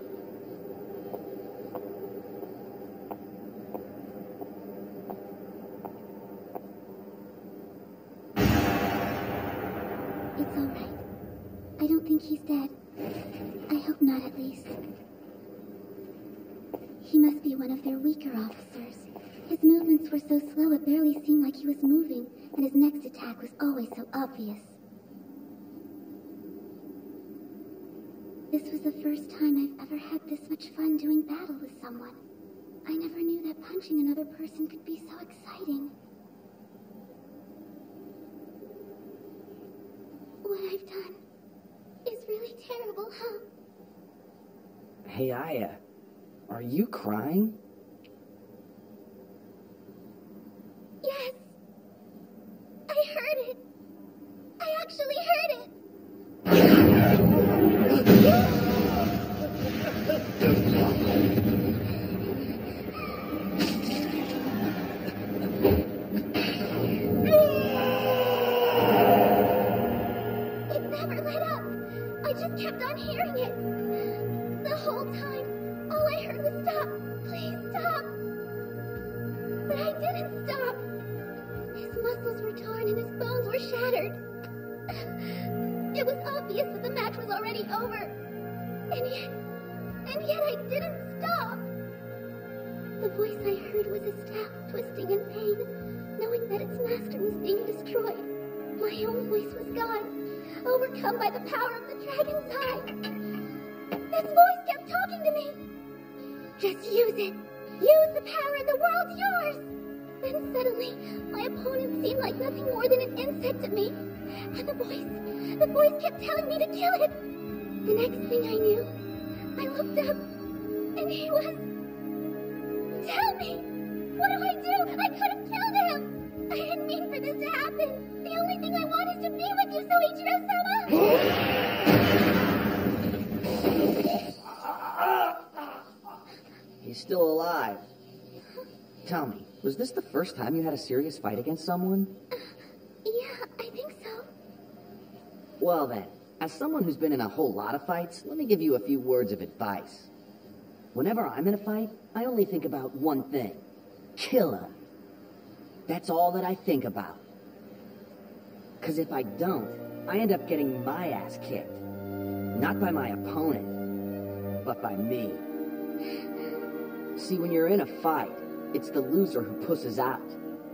Speaker 1: It's all right. I don't think he's dead. I hope not, at least. He must be one of their weaker officers. His movements were so slow it barely seemed like he was moving, and his next attack was always so obvious. This was the first time I've ever had this much fun doing battle with someone. I never knew that punching another person could be so exciting. What I've done is really terrible, huh?
Speaker 5: Hey, Aya. Are you crying?
Speaker 1: Yes. I heard it. I actually heard it. It never let up. I just kept on hearing it. The whole time, all I heard was stop. Please stop. But I didn't stop. His muscles were torn and his bones were shattered. It was obvious that the match was already over. And yet I didn't stop. The voice I heard was his staff twisting in pain, knowing that its master was being destroyed. My own voice was gone, overcome by the power of the Dragon's Eye. This voice kept talking to me. Just use it. Use the power and the world's yours. Then suddenly, my opponent seemed like nothing more than an insect to me. And the voice kept telling me to kill it. The next thing I knew, I looked up, and he was... Tell me! What do I do? I could have killed him! I didn't mean for this to happen. The only thing I want is to be with you, Soichiro-sama!
Speaker 5: He's still alive. Tell me, was this the first time you had a serious fight against someone?
Speaker 1: Yeah, I think so.
Speaker 5: Well then, as someone who's been in a whole lot of fights, let me give you a few words of advice. Whenever I'm in a fight, I only think about one thing. Kill him. That's all that I think about. 'Cause if I don't, I end up getting my ass kicked. Not by my opponent, but by me. See, when you're in a fight, it's the loser who pusses out.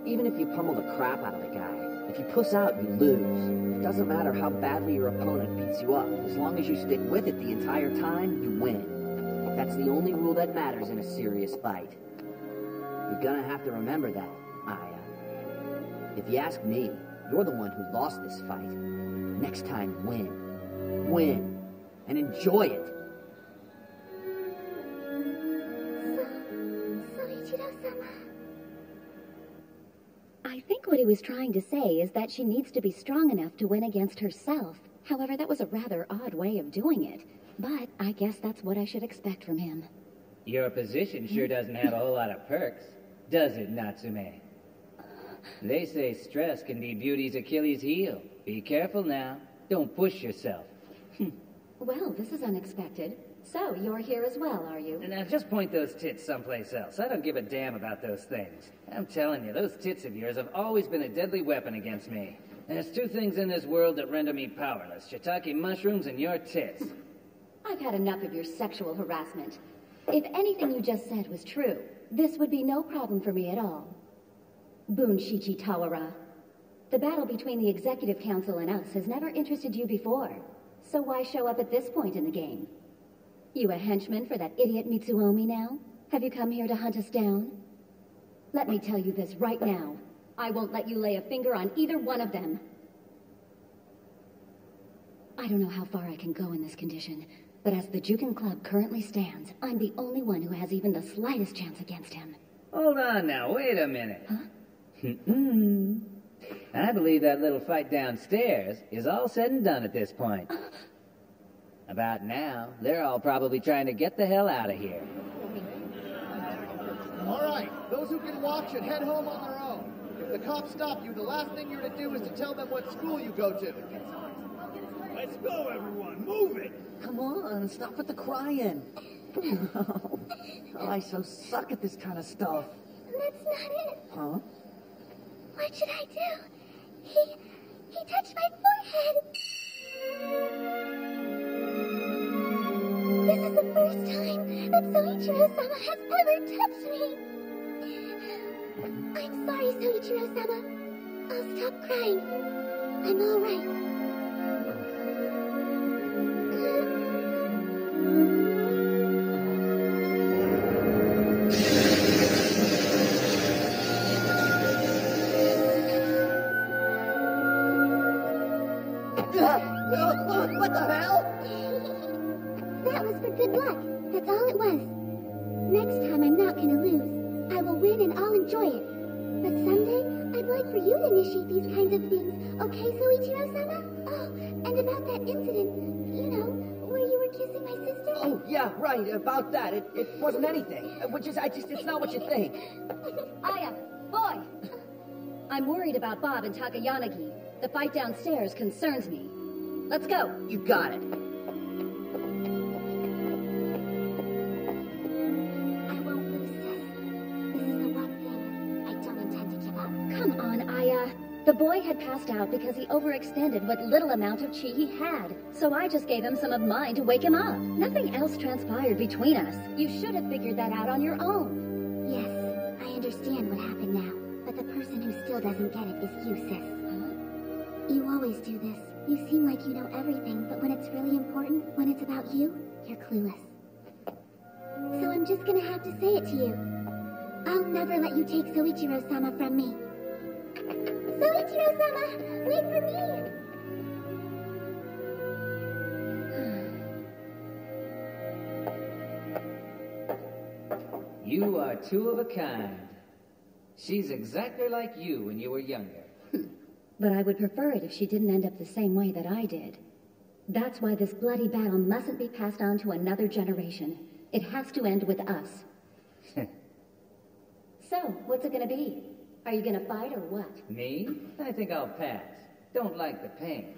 Speaker 5: Even if you pummel the crap out of the guy, if you puss out, you lose. It doesn't matter how badly your opponent beats you up. As long as you stick with it the entire time, you win. That's the only rule that matters in a serious fight. You're gonna have to remember that, Aya. If you ask me, you're the one who lost this fight. Next time, win. Win. And enjoy it.
Speaker 6: Soichiro-sama.
Speaker 7: I think what he was trying to say is that she needs to be strong enough to win against herself. However, that was a rather odd way of doing it. But I guess that's what I should expect from him.
Speaker 11: Your position sure doesn't have a whole lot of perks, does it, Natsume? They say stress can be beauty's Achilles heel. Be careful now. Don't push yourself.
Speaker 7: Well, this is unexpected. So, you're here as well, are you?
Speaker 11: Now, just point those tits someplace else. I don't give a damn about those things. I'm telling you, those tits of yours have always been a deadly weapon against me. There's two things in this world that render me powerless. Shiitake mushrooms and your tits.
Speaker 7: I've had enough of your sexual harassment. If anything you just said was true, this would be no problem for me at all. Bunshichi Tawara. The battle between the Executive Council and us has never interested you before. So why show up at this point in the game? You a henchman for that idiot Mitsuomi now? Have you come here to hunt us down? Let me tell you this right now. I won't let you lay a finger on either one of them. I don't know how far I can go in this condition, but as the Jukin Club currently stands, I'm the only one who has even the slightest chance against him.
Speaker 11: Hold on now, wait a minute.
Speaker 7: Huh?
Speaker 11: I believe that little fight downstairs is all said and done at this point. About now, they're all probably trying to get the hell out of here.
Speaker 2: All right, those who can walk should head home on their own. If the cops stop you, the last thing you're to do is to tell them what school you go to. Let's go, everyone. Move it.
Speaker 5: Come on, stop with the crying. Oh, I so suck at this kind of stuff.
Speaker 6: That's not it.
Speaker 5: Huh?
Speaker 6: What should I do? He touched my forehead. This is the first time that Soichiro-sama has ever touched me. I'm sorry, Soichiro-sama. I'll stop crying. I'm all right.
Speaker 5: What the hell?
Speaker 6: That was for good luck. That's all it was. Next time I'm not gonna lose. I will win and I'll enjoy it. But someday, I'd like for you to initiate these kinds of things. Okay, Soichiro-sama? Oh, and about that incident, you know, where you were kissing my sister?
Speaker 5: Oh, yeah, right, about that. It wasn't anything. It's not what you think.
Speaker 7: Aya, boy! I'm worried about Bob and Takayanagi. The fight downstairs concerns me. Let's go.
Speaker 5: You got it.
Speaker 6: I won't lose this. This is the one thing I don't intend to give up.
Speaker 7: Come on, Aya. The boy had passed out because he overextended what little amount of chi he had. So I just gave him some of mine to wake him up. Nothing else transpired between us. You should have figured that out on your own.
Speaker 6: Yes, I understand what happened now. But the person who still doesn't get it is you, sis. You always do this. You seem like you know everything, but when it's really important, when it's about you, you're clueless. So I'm just gonna have to say it to you. I'll never let you take Soichiro-sama from me. Soichiro-sama, wait for me!
Speaker 11: You are two of a kind. She's exactly like you when you were younger.
Speaker 7: But I would prefer it if she didn't end up the same way that I did. That's why this bloody battle mustn't be passed on to another generation. It has to end with us. So, what's it gonna be? Are you gonna fight or what?
Speaker 11: Me? I think I'll pass. Don't like the pain.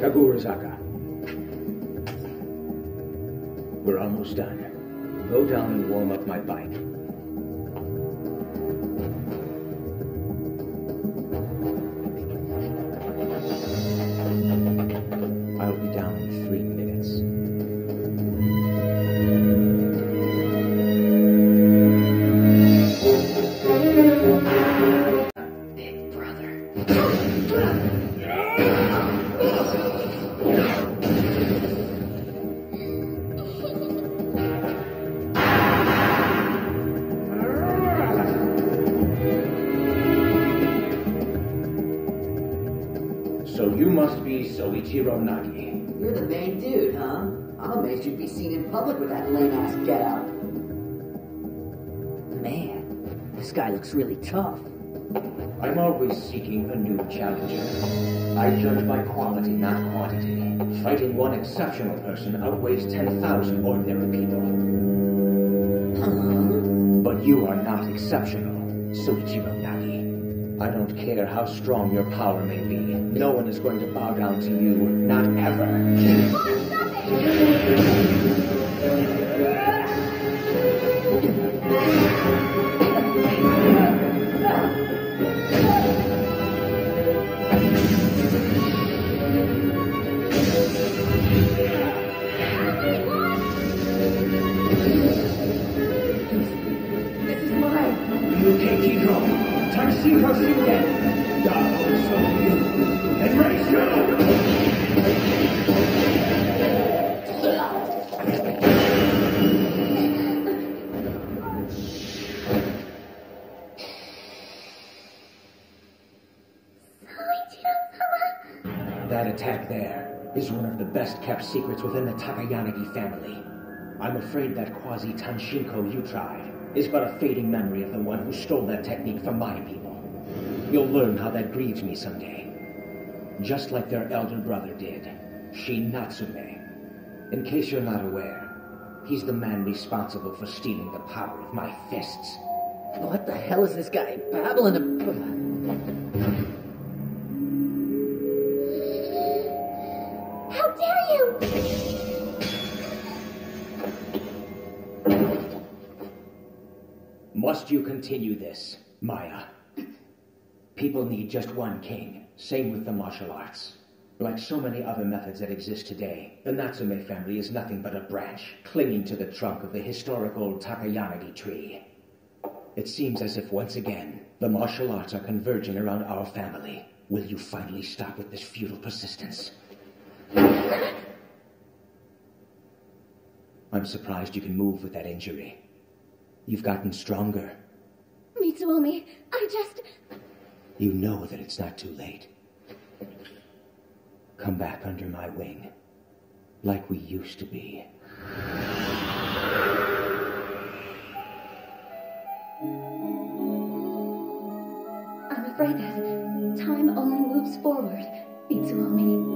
Speaker 9: Kagurazaka. We're almost done. Go down and warm up my bike. I'll be down in 3 minutes.
Speaker 4: Big brother.
Speaker 9: So you must be Soichiro Nagi.
Speaker 5: You're the main dude, huh? I'm amazed you'd be seen in public with that lame-ass getup. Man, this guy looks really tough.
Speaker 9: I'm always seeking a new challenger. I judge by quality, not quantity. Fighting one exceptional person outweighs 10,000 ordinary people. But you are not exceptional, Soichiro Nagi. I don't care how strong your power may be. No one is going to bow down to you, not ever.
Speaker 5: This is mine!
Speaker 9: Yukeichiro, Taishiro Shingen, Dao Soyu, and Reishu! That attack there is one of the best-kept secrets within the Takayanagi family. I'm afraid that quasi-Tanshinko you tried is but a fading memory of the one who stole that technique from my people. You'll learn how that grieves me someday. Just like their elder brother did, Shin Natsume. In case you're not aware, he's the man responsible for stealing the power of my fists.
Speaker 5: What the hell is this guy babbling about?
Speaker 6: How dare you!
Speaker 9: Must you continue this, Maya? People need just one king. Same with the martial arts. Like so many other methods that exist today, the Natsume family is nothing but a branch, clinging to the trunk of the historical Takayanagi tree. It seems as if once again, the martial arts are converging around our family. Will you finally stop with this futile persistence? I'm surprised you can move with that injury. You've gotten stronger.
Speaker 6: Mitsuomi, I just...
Speaker 9: You know that it's not too late. Come back under my wing, like we used to be.
Speaker 7: I'm afraid that time only moves forward, Mitsuomi.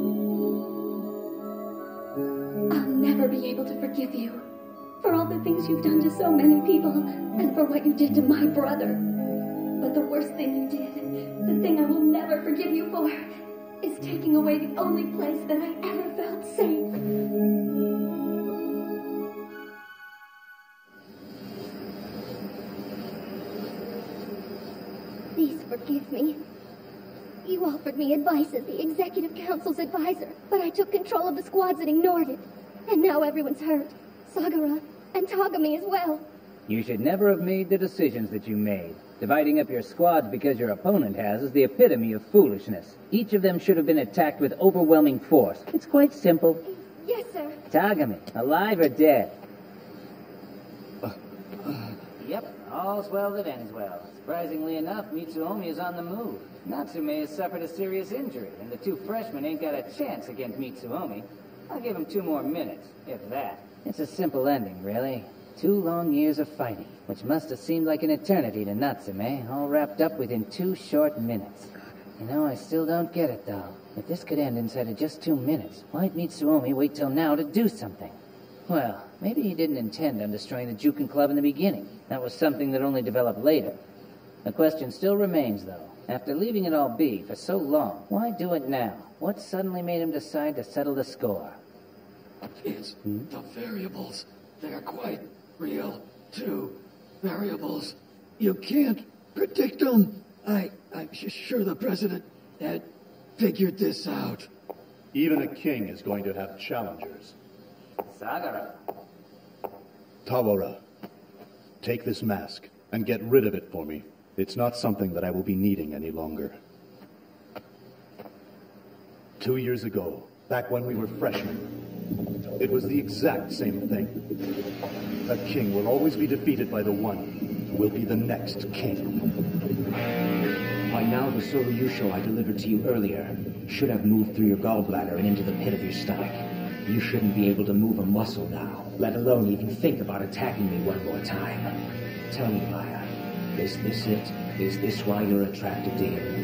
Speaker 7: I'll never be able to forgive you for all the things you've done to so many people and for what you did to my brother. But the worst thing you did, the thing I will never forgive you for, is taking away the only place that I ever felt safe.
Speaker 6: Please forgive me. You offered me advice as the Executive Council's advisor, but I took control of the squads and ignored it. And now everyone's hurt. Sagara and Tagami as well.
Speaker 11: You should never have made the decisions that you made. Dividing up your squads because your opponent has is the epitome of foolishness. Each of them should have been attacked with overwhelming force. It's quite simple.
Speaker 6: Yes, sir.
Speaker 11: Tagami, alive or dead? Yep, all's well that ends well. Surprisingly enough, Mitsuomi is on the move. Natsume has suffered a serious injury, and the two freshmen ain't got a chance against Mitsuomi. I'll give him 2 more minutes, if that. It's a simple ending, really. 2 long years of fighting, which must have seemed like an eternity to Natsume, all wrapped up within 2 short minutes. You know, I still don't get it, though. If this could end inside of just 2 minutes, why'd Mitsuomi wait till now to do something? Well, maybe he didn't intend on destroying the Juken Club in the beginning. That was something that only developed later. The question still remains, though. After leaving it all be for so long, why do it now? What suddenly made him decide to settle the score?
Speaker 12: It's the variables. They're quite real, too. Variables. You can't predict them. I'm sure the president had figured this out.
Speaker 2: Even a king is going to have challengers.
Speaker 11: Sagara.
Speaker 2: Tawara, take this mask and get rid of it for me. It's not something that I will be needing any longer. 2 years ago, back when we were freshmen. It was the exact same thing. A king will always be defeated by the one who will be the next king.
Speaker 9: By now, the Soryu I delivered to you earlier should have moved through your gallbladder and into the pit of your stomach. You shouldn't be able to move a muscle now, let alone even think about attacking me one more time. Tell me, Maya, is this it? Is this why you're attracted to him?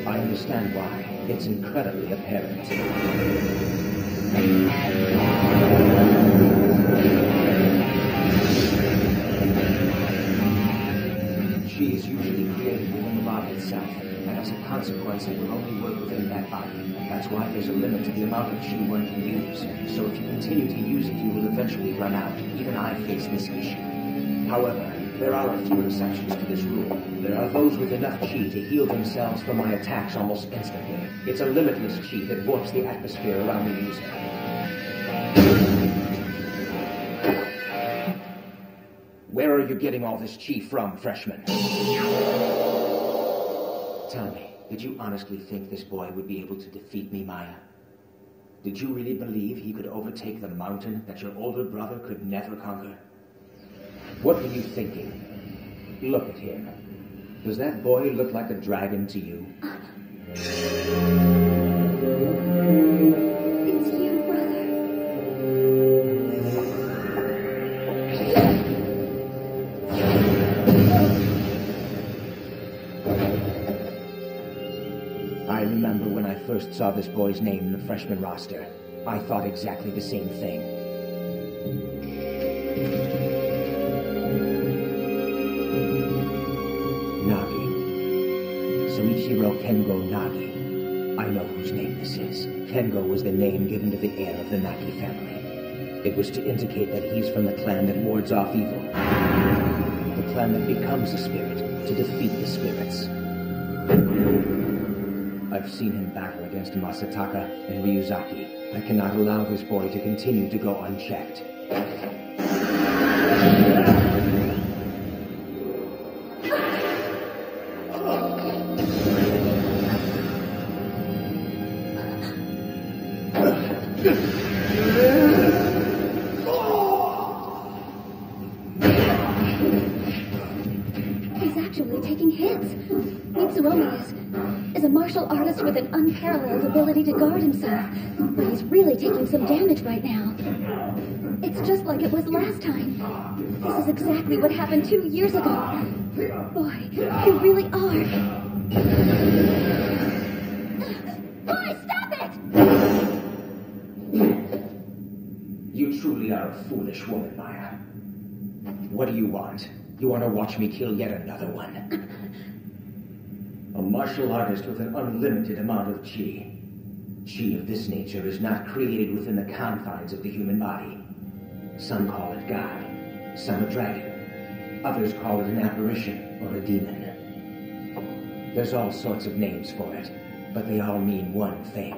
Speaker 9: I understand why. It's incredibly apparent. Chi is usually created within the body itself, and as a consequence, it will only work within that body. That's why there's a limit to the amount of Chi one can use. So if you continue to use it, you will eventually run out. Even I face this issue. However, there are a few exceptions to this rule. There are those with enough Chi to heal themselves from my attacks almost instantly. It's a limitless Chi that warps the atmosphere around the user. Where are you getting all this Chi from, freshman? Tell me, did you honestly think this boy would be able to defeat me, Maya? Did you really believe he could overtake the mountain that your older brother could never conquer? What were you thinking? Look at him. Does that boy look like a dragon to you?
Speaker 7: It's you, brother.
Speaker 9: I remember when I first saw this boy's name in the freshman roster. I thought exactly the same thing. Soichiro Kengo Nagi. I know whose name this is. Kengo was the name given to the heir of the Nagi family. It was to indicate that he's from the clan that wards off evil. The clan that becomes a spirit to defeat the spirits. I've seen him battle against Masataka and Ryuzaki. I cannot allow this boy to continue to go unchecked.
Speaker 7: He's actually taking hits. Mitsuomi is a martial artist with an unparalleled ability to guard himself, but he's really taking some damage right now. It's just like it was last time. This is exactly what happened 2 years ago. Boy, you really are. Boy, stop it!
Speaker 9: You truly are a foolish woman, Maya. What do you want? You want to watch me kill yet another one? A martial artist with an unlimited amount of Chi. Chi of this nature is not created within the confines of the human body. Some call it God, some a dragon. Others call it an apparition or a demon. There's all sorts of names for it, but they all mean one thing.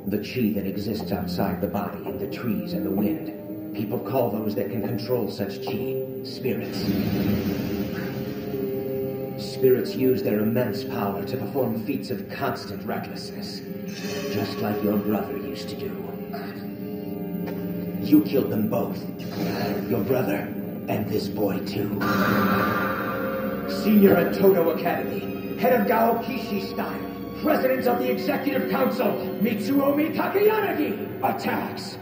Speaker 9: The Chi that exists outside the body in the trees and the wind. People call those that can control such Chi spirits. Spirits use their immense power to perform feats of constant recklessness, just like your brother used to do. You killed them both. Your brother and this boy too. Senior at Todo Academy, head of Gao Kishi style, president of the Executive Council, Mitsuomi Takayanagi, attacks!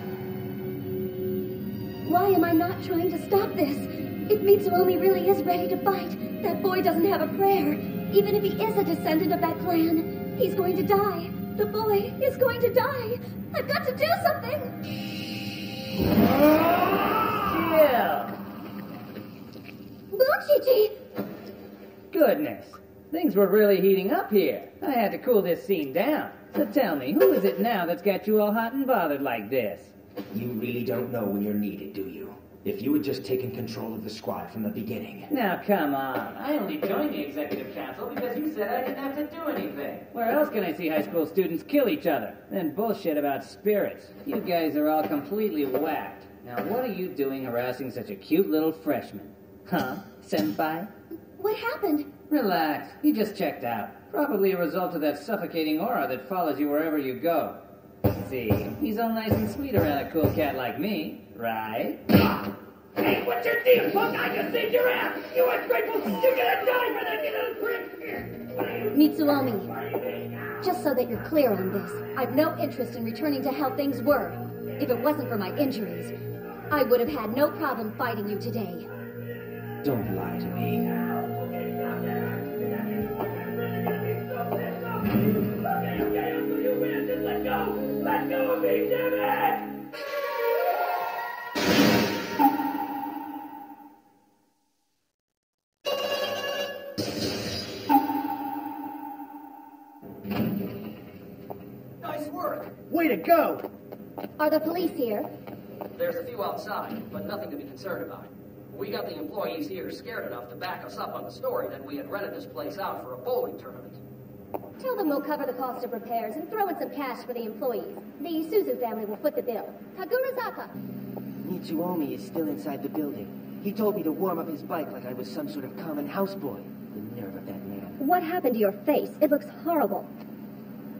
Speaker 7: Why am I not trying to stop this? If Mitsuomi really is ready to fight, that boy doesn't have a prayer. Even if he is a descendant of that clan, he's going to die. The boy is going to die. I've got to do something!
Speaker 11: Chill!
Speaker 7: Buchichi!
Speaker 11: Goodness, things were really heating up here. I had to cool this scene down. So tell me, who is it now that's got you all hot and bothered like this?
Speaker 9: You really don't know when you're needed, do you? If you had just taken control of the squad from the beginning.
Speaker 11: Now, come on. I only joined the executive council because you said I didn't have to do anything. Where else can I see high school students kill each other? And bullshit about spirits. You guys are all completely whacked. Now, what are you doing harassing such a cute little freshman? Huh, senpai?
Speaker 7: What happened?
Speaker 11: Relax. He just checked out. Probably a result of that suffocating aura that follows you wherever you go. See, he's all nice and sweet around a cool cat like me, right?
Speaker 13: Hey, what's your deal, punk? I just saved your ass! You ungrateful! You're gonna die for that, you little prick!
Speaker 7: Mitsuomi, just so that you're clear on this, I've no interest in returning to how things were. If it wasn't for my injuries, I would have had no problem fighting you today.
Speaker 9: Don't lie to me.
Speaker 13: Okay, you win! Just let go! Let go of me, damn it!
Speaker 3: Nice work! Way to go!
Speaker 6: Are the police here?
Speaker 14: There's a few outside, but nothing to be concerned about. We got the employees here scared enough to back us up on the story that we had rented this place out for a bowling tournament.
Speaker 6: Tell them we'll cover the cost of repairs and throw in some cash for the employees. The Suzu family will foot the bill. Kagurazaka!
Speaker 10: Mitsuomi is still inside the building. He told me to warm up his bike like I was some sort of common houseboy. The nerve of that man.
Speaker 6: What happened to your face? It looks horrible.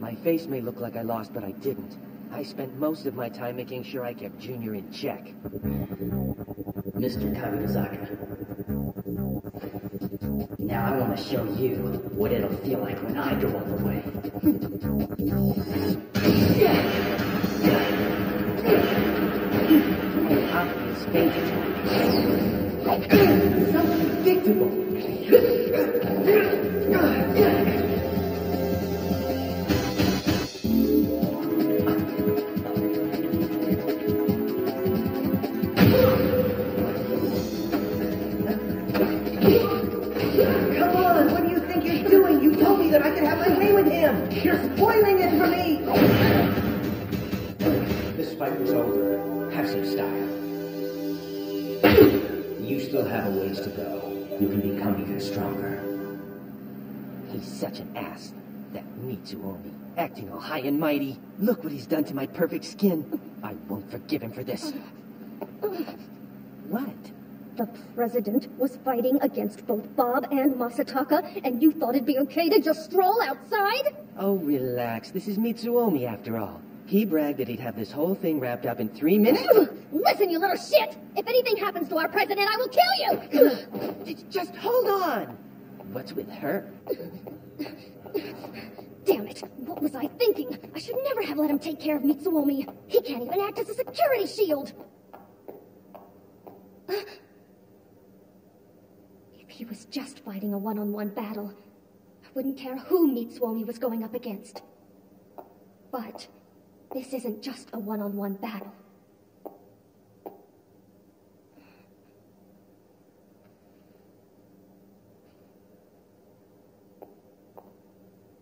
Speaker 10: My face may look like I lost, but I didn't. I spent most of my time making sure I kept Junior in check.
Speaker 4: Mr. Kagurazaka. Now I want to show you what it'll feel like when I go all the way.
Speaker 10: How can this fake? So predictable.
Speaker 5: That I could have my way with him! You're spoiling it for me!
Speaker 9: This fight was over. Have some style. You still have a ways to go. You can become even stronger.
Speaker 10: He's such an ass. That Mitsuomi, acting all high and mighty. Look what he's done to my perfect skin. I won't forgive him for this. What?
Speaker 6: The president was fighting against both Bob and Masataka, and you thought it'd be okay to just stroll outside?
Speaker 10: Oh, relax. This is Mitsuomi, after all. He bragged that he'd have this whole thing wrapped up in 3 minutes.
Speaker 6: Listen, you little shit! If anything happens to our president, I will kill
Speaker 10: you! Just hold on! What's with her?
Speaker 6: Damn it! What was I thinking? I should never have let him take care of Mitsuomi. He can't even act as a security shield. If he was just fighting a one-on-one battle, I wouldn't care who Mitsuomi was going up against. But this isn't just a one-on-one battle.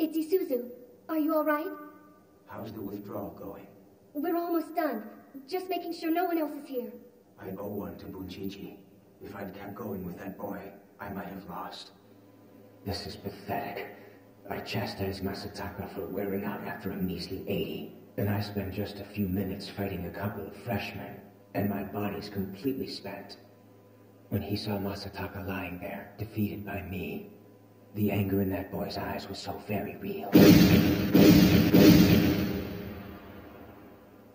Speaker 6: It's Isuzu. Are you all right?
Speaker 9: How's the withdrawal going?
Speaker 6: We're almost done. Just making sure no one else is here.
Speaker 9: I owe one to Bunchichi. If I'd kept going with that boy, I might have lost. This is pathetic. I chastised Masataka for wearing out after a measly 80. Then I spent just a few minutes fighting a couple of freshmen, and my body's completely spent. When he saw Masataka lying there, defeated by me, the anger in that boy's eyes was so very real.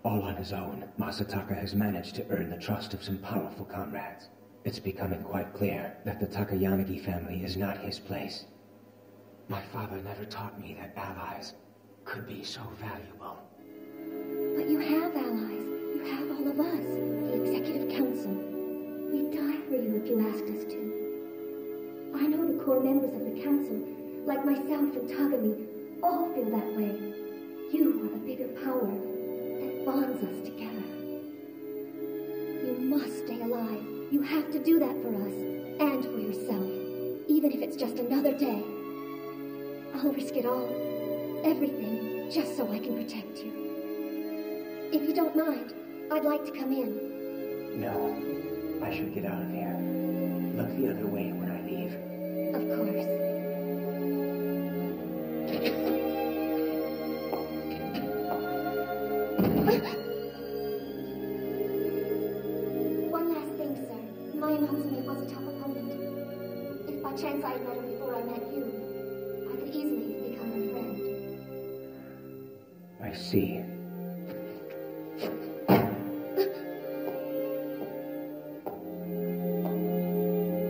Speaker 9: All on his own, Masataka has managed to earn the trust of some powerful comrades. It's becoming quite clear that the Takayanagi family is not his place. My father never taught me that allies could be so valuable.
Speaker 6: But you have allies. You have all of us, the Executive Council. We'd die for you if you asked us to. I know the core members of the Council, like myself and Tagami, all feel that way. You are the bigger power that bonds us together. You must stay alive. You have to do that for us, and for yourself, even if it's just another day. I'll risk it all, everything, just so I can protect you. If you don't mind, I'd like to come in.
Speaker 9: No, I should get out of here. Look the other way when I leave.
Speaker 6: Of course. One last thing, sir. My Natsume was a tough opponent. If by chance I had met her before I met you, I could easily have
Speaker 9: I see.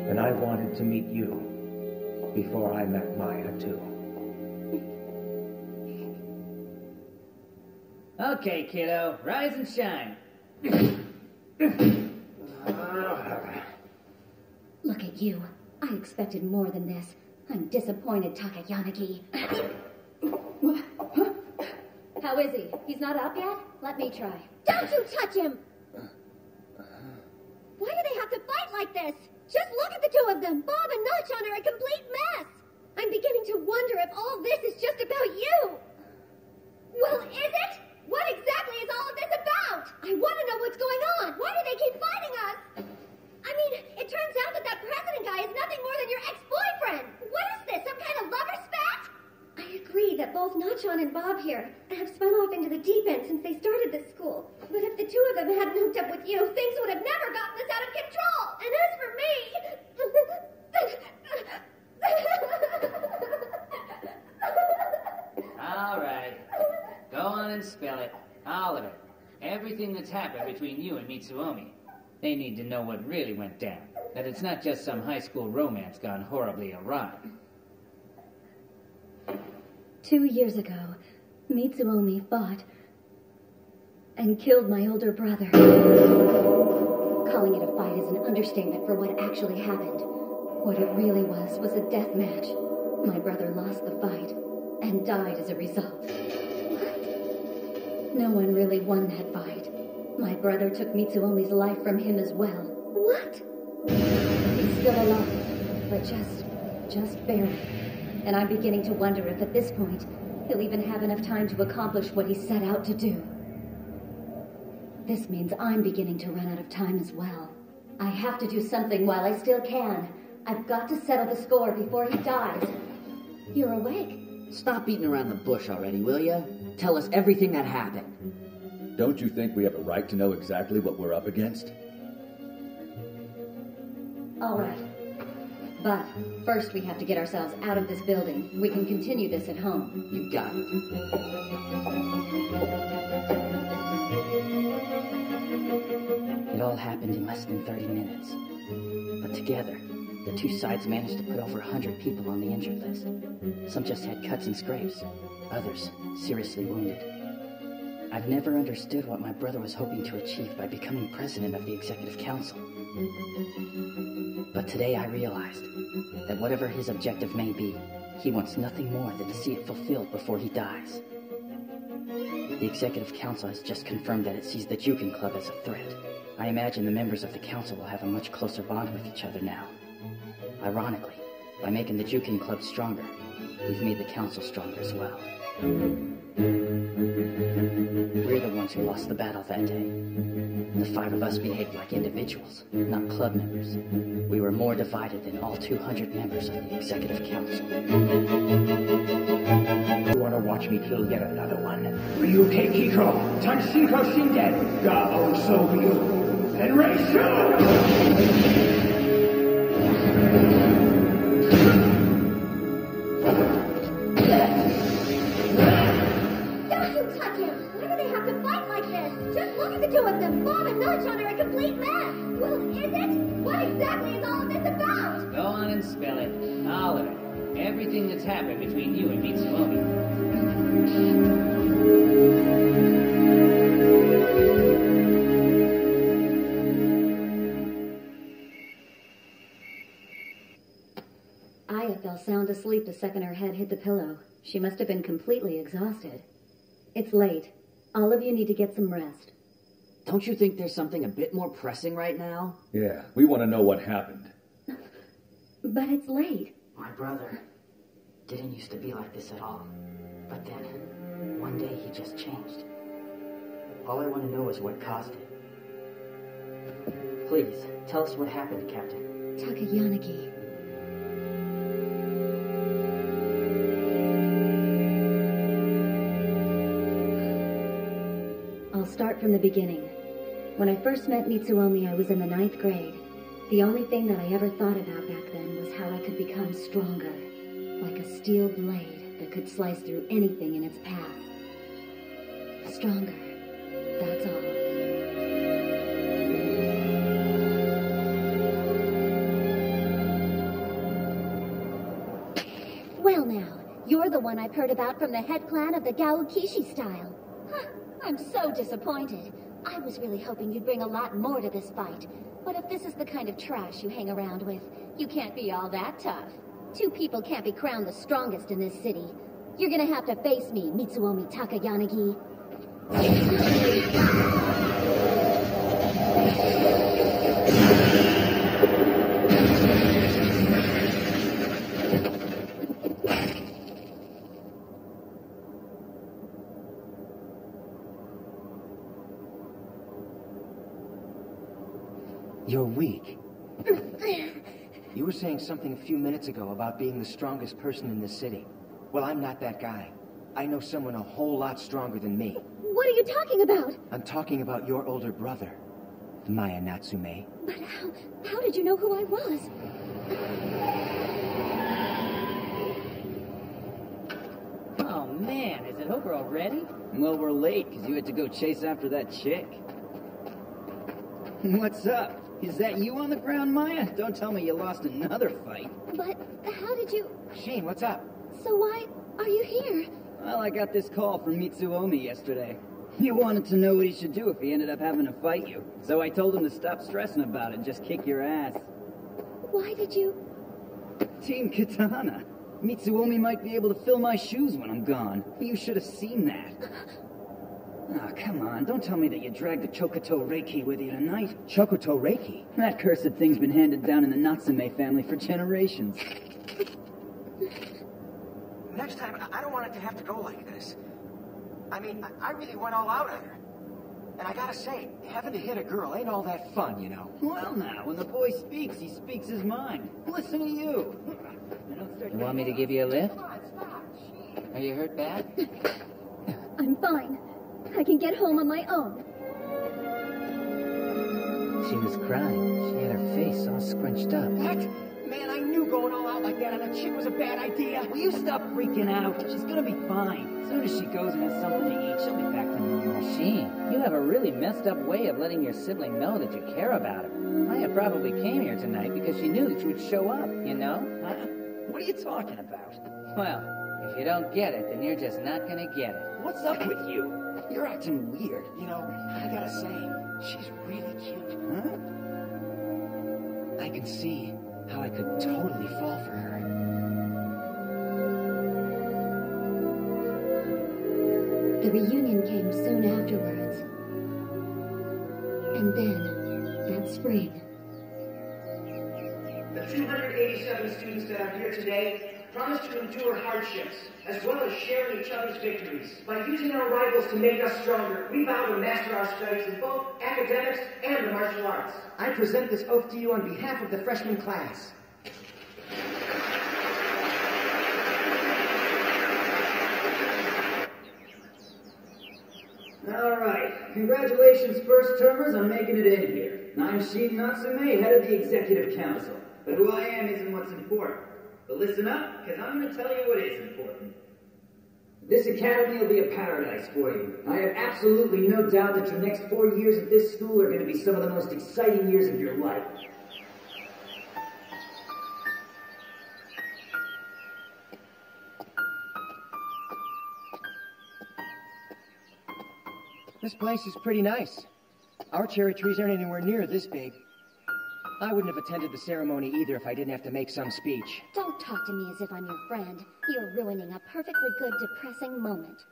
Speaker 9: And I wanted to meet you before I met Maya, too.
Speaker 11: Okay, kiddo, rise and shine.
Speaker 7: Look at you. I expected more than this. I'm disappointed, Takayanagi. How is he? He's not up yet? Let me try.
Speaker 6: Don't you touch him! Why do they have to fight like this? Just look at the two of them. Bob and Nachon are a complete mess. I'm beginning to wonder if all this is just about you. Well, is it? What exactly is all of this about? I want to know what's going on. Why do they keep fighting us? I mean, it turns out that president guy is nothing more than your ex-boyfriend. What is this, some kind of lover spat? I agree that both Nachon and Bob here have spun off into the deep end since they started this school. But if the two of them hadn't hooked up with you, things would have never gotten this out of control. And as for me...
Speaker 11: All right. Go on and spill it. All of it. Everything that's happened between you and Mitsuomi. They need to know what really went down. That it's not just some high school romance gone horribly awry.
Speaker 7: 2 years ago, Mitsuomi fought and killed my older brother. Calling it a fight is an understatement for what actually happened. What it really was a death match. My brother lost the fight and died as a result. No one really won that fight. My brother took Mitsuomi's life from him as well.
Speaker 6: What?
Speaker 7: He's still alive, but just barely. And I'm beginning to wonder if at this point, he'll even have enough time to accomplish what he set out to do. This means I'm beginning to run out of time as well. I have to do something while I still can. I've got to settle the score before he dies. You're awake.
Speaker 5: Stop beating around the bush already, will ya? Tell us everything that happened.
Speaker 15: Don't you think we have a right to know exactly what we're up against?
Speaker 7: All right. But first we have to get ourselves out of this building. We can continue this at home.
Speaker 5: You got it.
Speaker 4: It all happened in less than 30 minutes. But together, the two sides managed to put over 100 people on the injured list. Some just had cuts and scrapes. Others seriously wounded. I've never understood what my brother was hoping to achieve by becoming president of the Executive Council. But today I realized that whatever his objective may be, he wants nothing more than to see it fulfilled before he dies. The Executive Council has just confirmed that it sees the Jukin Club as a threat. I imagine the members of the council will have a much closer bond with each other now. Ironically, by making the Jukin Club stronger, we've made the council stronger as well. We're the ones who lost the battle that day. The 5 of us behaved like individuals, not club members. We were more divided than all 200 members of the Executive Council.
Speaker 9: You want to watch me kill yet another one? Ryuke Kiko, Tanshinko Shinden, Ga Sobu, and Reishu!
Speaker 6: Two of them, Bob and Nachon, are a complete mess. Well, is it? What exactly is all of this about?
Speaker 11: Go on and spill it. All of it. Everything that's happened between you and Mitsuomi.
Speaker 7: Aya fell sound asleep the second her head hit the pillow. She must have been completely exhausted. It's late. All of you need to get some rest.
Speaker 5: Don't you think there's something a bit more pressing right now?
Speaker 15: Yeah, we want to know what happened.
Speaker 7: But it's late.
Speaker 4: My brother didn't used to be like this at all. But then, one day he just changed. All I want to know is what caused it. Please, tell us what happened, Captain.
Speaker 7: Takayanagi. I'll start from the beginning. When I first met Mitsuomi, I was in the 9th grade. The only thing that I ever thought about back then was how I could become stronger, like a steel blade that could slice through anything in its path. Stronger. That's all. Well now, you're the one I've heard about from the head clan of the Gaokishi style. Huh, I'm so disappointed. I was really hoping you'd bring a lot more to this fight. But if this is the kind of trash you hang around with, you can't be all that tough. 2 people can't be crowned the strongest in this city. You're gonna have to face me, Mitsuomi Takayanagi.
Speaker 9: You're weak. You were saying something a few minutes ago about being the strongest person in this city. Well, I'm not that guy. I know someone a whole lot stronger than me.
Speaker 6: What are you talking about?
Speaker 9: I'm talking about your older brother, Maya Natsume.
Speaker 6: But how did you know who I was?
Speaker 4: Oh man, is it over already? Well, we're late because you had to go chase after that chick. What's up? Is that you on the ground, Maya? Don't tell me you lost another fight.
Speaker 6: But how did you...
Speaker 9: Shane, what's up?
Speaker 6: So why are you here?
Speaker 4: Well, I got this call from Mitsuomi yesterday. He wanted to know what he should do if he ended up having to fight you. So I told him to stop stressing about it and just kick your ass.
Speaker 6: Why did you...
Speaker 4: Team Katana. Mitsuomi might be able to fill my shoes when I'm gone. You should have seen that. Oh, come on. Don't tell me that you dragged the Chokoto Reiki with you tonight.
Speaker 9: Chokoto Reiki?
Speaker 4: That cursed thing's been handed down in the Natsume family for generations.
Speaker 9: Next time, I don't want it to have to go like this. I mean, I really went all out on her. And I gotta say, having to hit a girl ain't all that fun, you know.
Speaker 4: Well now, when the boy speaks, he speaks his mind. Listen to you. You want me to give you a lift? Are you hurt bad?
Speaker 6: I'm fine. I can get home on my own.
Speaker 4: She was crying. She had her face all scrunched up.
Speaker 9: What? Man, I knew going all out like that on a chick was a bad idea.
Speaker 4: Will you stop freaking out? She's gonna be fine. As soon as she goes and has something to eat, she'll be back to normal. Sheen, you have a really messed up way of letting your sibling know that you care about her. Maya probably came here tonight because she knew that you would show up, you know? Huh? What are you talking about? Well, if you don't get it, then you're just not gonna get it. What's up with you? You're acting weird.
Speaker 9: You know, I gotta say, she's really cute.
Speaker 4: Huh?
Speaker 9: I can see how I could totally fall for her.
Speaker 7: The reunion came soon afterwards. And then, that spring.
Speaker 16: The 287 students that are here today promise to endure hardships, as well as sharing each other's victories. By using our rivals to make us stronger, we vow to master our studies in both academics and the martial arts.
Speaker 9: I present this oath to you on behalf of the freshman class.
Speaker 4: All right. Congratulations, first-termers, on making it in here. I'm Shin Natsume, head of the Executive Council. But who I am isn't what's important. But listen up, because I'm going to tell you what is important. This academy will be a paradise for you. I have absolutely no doubt that your next 4 years at this school are going to be some of the most exciting years of your life.
Speaker 9: This place is pretty nice. Our cherry trees aren't anywhere near this big. I wouldn't have attended the ceremony either if I didn't have to make some speech.
Speaker 7: Don't talk to me as if I'm your friend. You're ruining a perfectly good, depressing moment.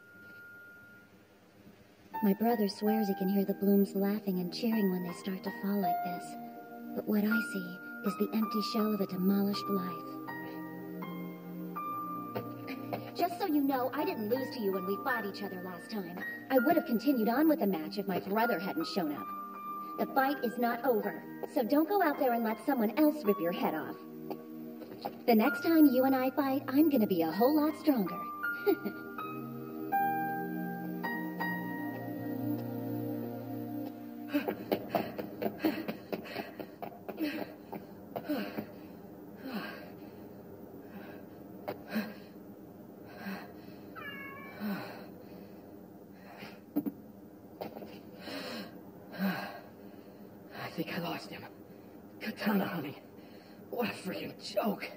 Speaker 7: My brother swears he can hear the blooms laughing and cheering when they start to fall like this. But what I see is the empty shell of a demolished life. Just so you know, I didn't lose to you when we fought each other last time. I would have continued on with the match if my brother hadn't shown up. The fight is not over, so don't go out there and let someone else rip your head off. The next time you and I fight, I'm gonna be a whole lot stronger.
Speaker 3: think I lost him. Katana hunting. What a freaking joke.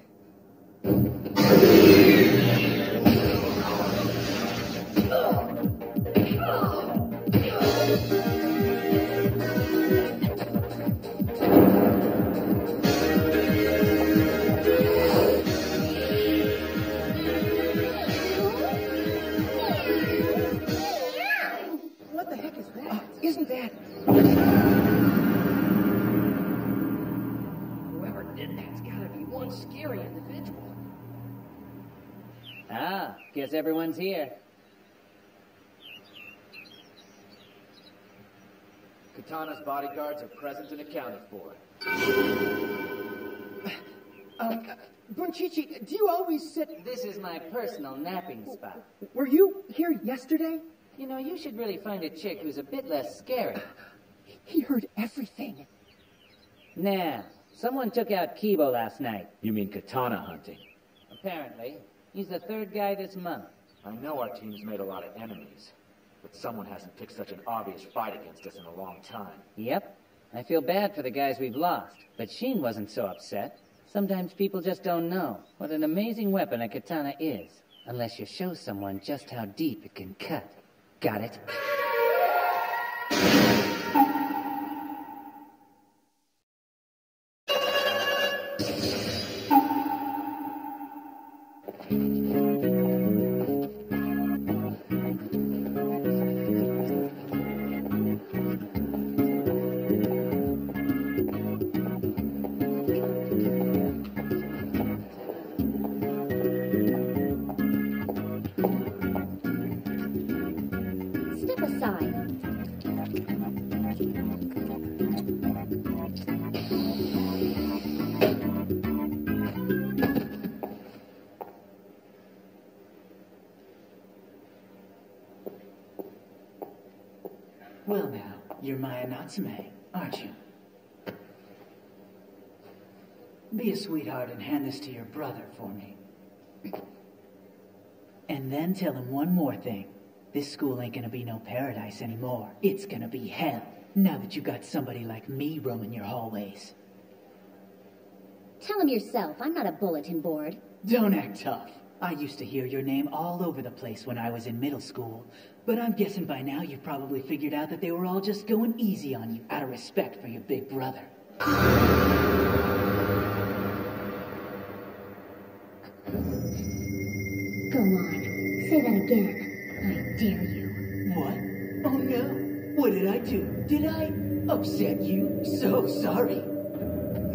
Speaker 9: What the heck is that? Isn't that...
Speaker 3: Whoever did that's gotta be one scary individual.
Speaker 11: Ah, guess everyone's here.
Speaker 8: Katana's bodyguards are present and accounted for.
Speaker 9: Bunchichi, do you always sit...
Speaker 11: This is my personal napping spot.
Speaker 9: Were you here yesterday?
Speaker 11: You know, you should really find a chick who's a bit less scary.
Speaker 9: He heard everything.
Speaker 11: Now, someone took out Kibo last night.
Speaker 8: You mean katana hunting?
Speaker 11: Apparently. He's the third guy this month.
Speaker 8: I know our team's made a lot of enemies, but someone hasn't picked such an obvious fight against us in a long time.
Speaker 11: Yep. I feel bad for the guys we've lost, but Sheen wasn't so upset. Sometimes people just don't know what an amazing weapon a katana is, unless you show someone just how deep it can cut. Got it?
Speaker 7: Step aside.
Speaker 5: Well now, you're Maya Natsume, aren't you? Be a sweetheart and hand this to your brother for me. And then tell him one more thing. This school ain't gonna be no paradise anymore. It's gonna be hell, now that you got somebody like me roaming your hallways.
Speaker 7: Tell him yourself. I'm not a bulletin board.
Speaker 5: Don't act tough. I used to hear your name all over the place when I was in middle school. But I'm guessing by now you've probably figured out that they were all just going easy on you out of respect for your big brother.
Speaker 1: Go on. Say that again. I dare you.
Speaker 5: What? Oh no. What did I do? Did I upset you? So sorry.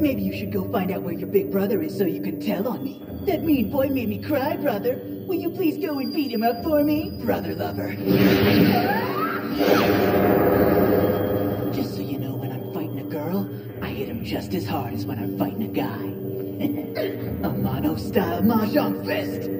Speaker 5: Maybe you should go find out where your big brother is so you can tell on me. That mean boy made me cry, brother. Will you please go and beat him up for me? Brother lover. Just so you know, when I'm fighting a girl, I hit him just as hard as when I'm fighting a guy. A mono-style mahjong fist.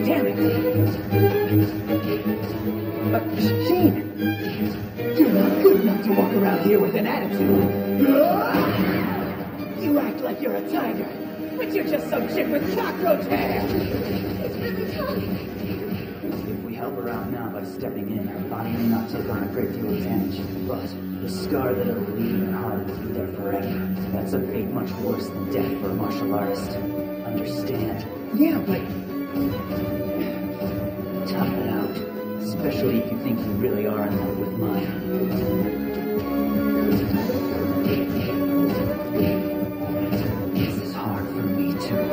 Speaker 5: Damn it! Sheen! You're not good enough to walk around here with an attitude. You act like you're a tiger, but you're just some chick with cockroach hair!
Speaker 1: It's really tough.
Speaker 5: If we help her out now by stepping in, her body may not take on a great deal of damage, but the scar that it'll leave in her heart will be there forever. That's a fate much worse than death for a martial artist. Understand?
Speaker 9: Yeah, but...
Speaker 5: Tough it out. Especially if you think you really are in love with Maya. This is hard for me too.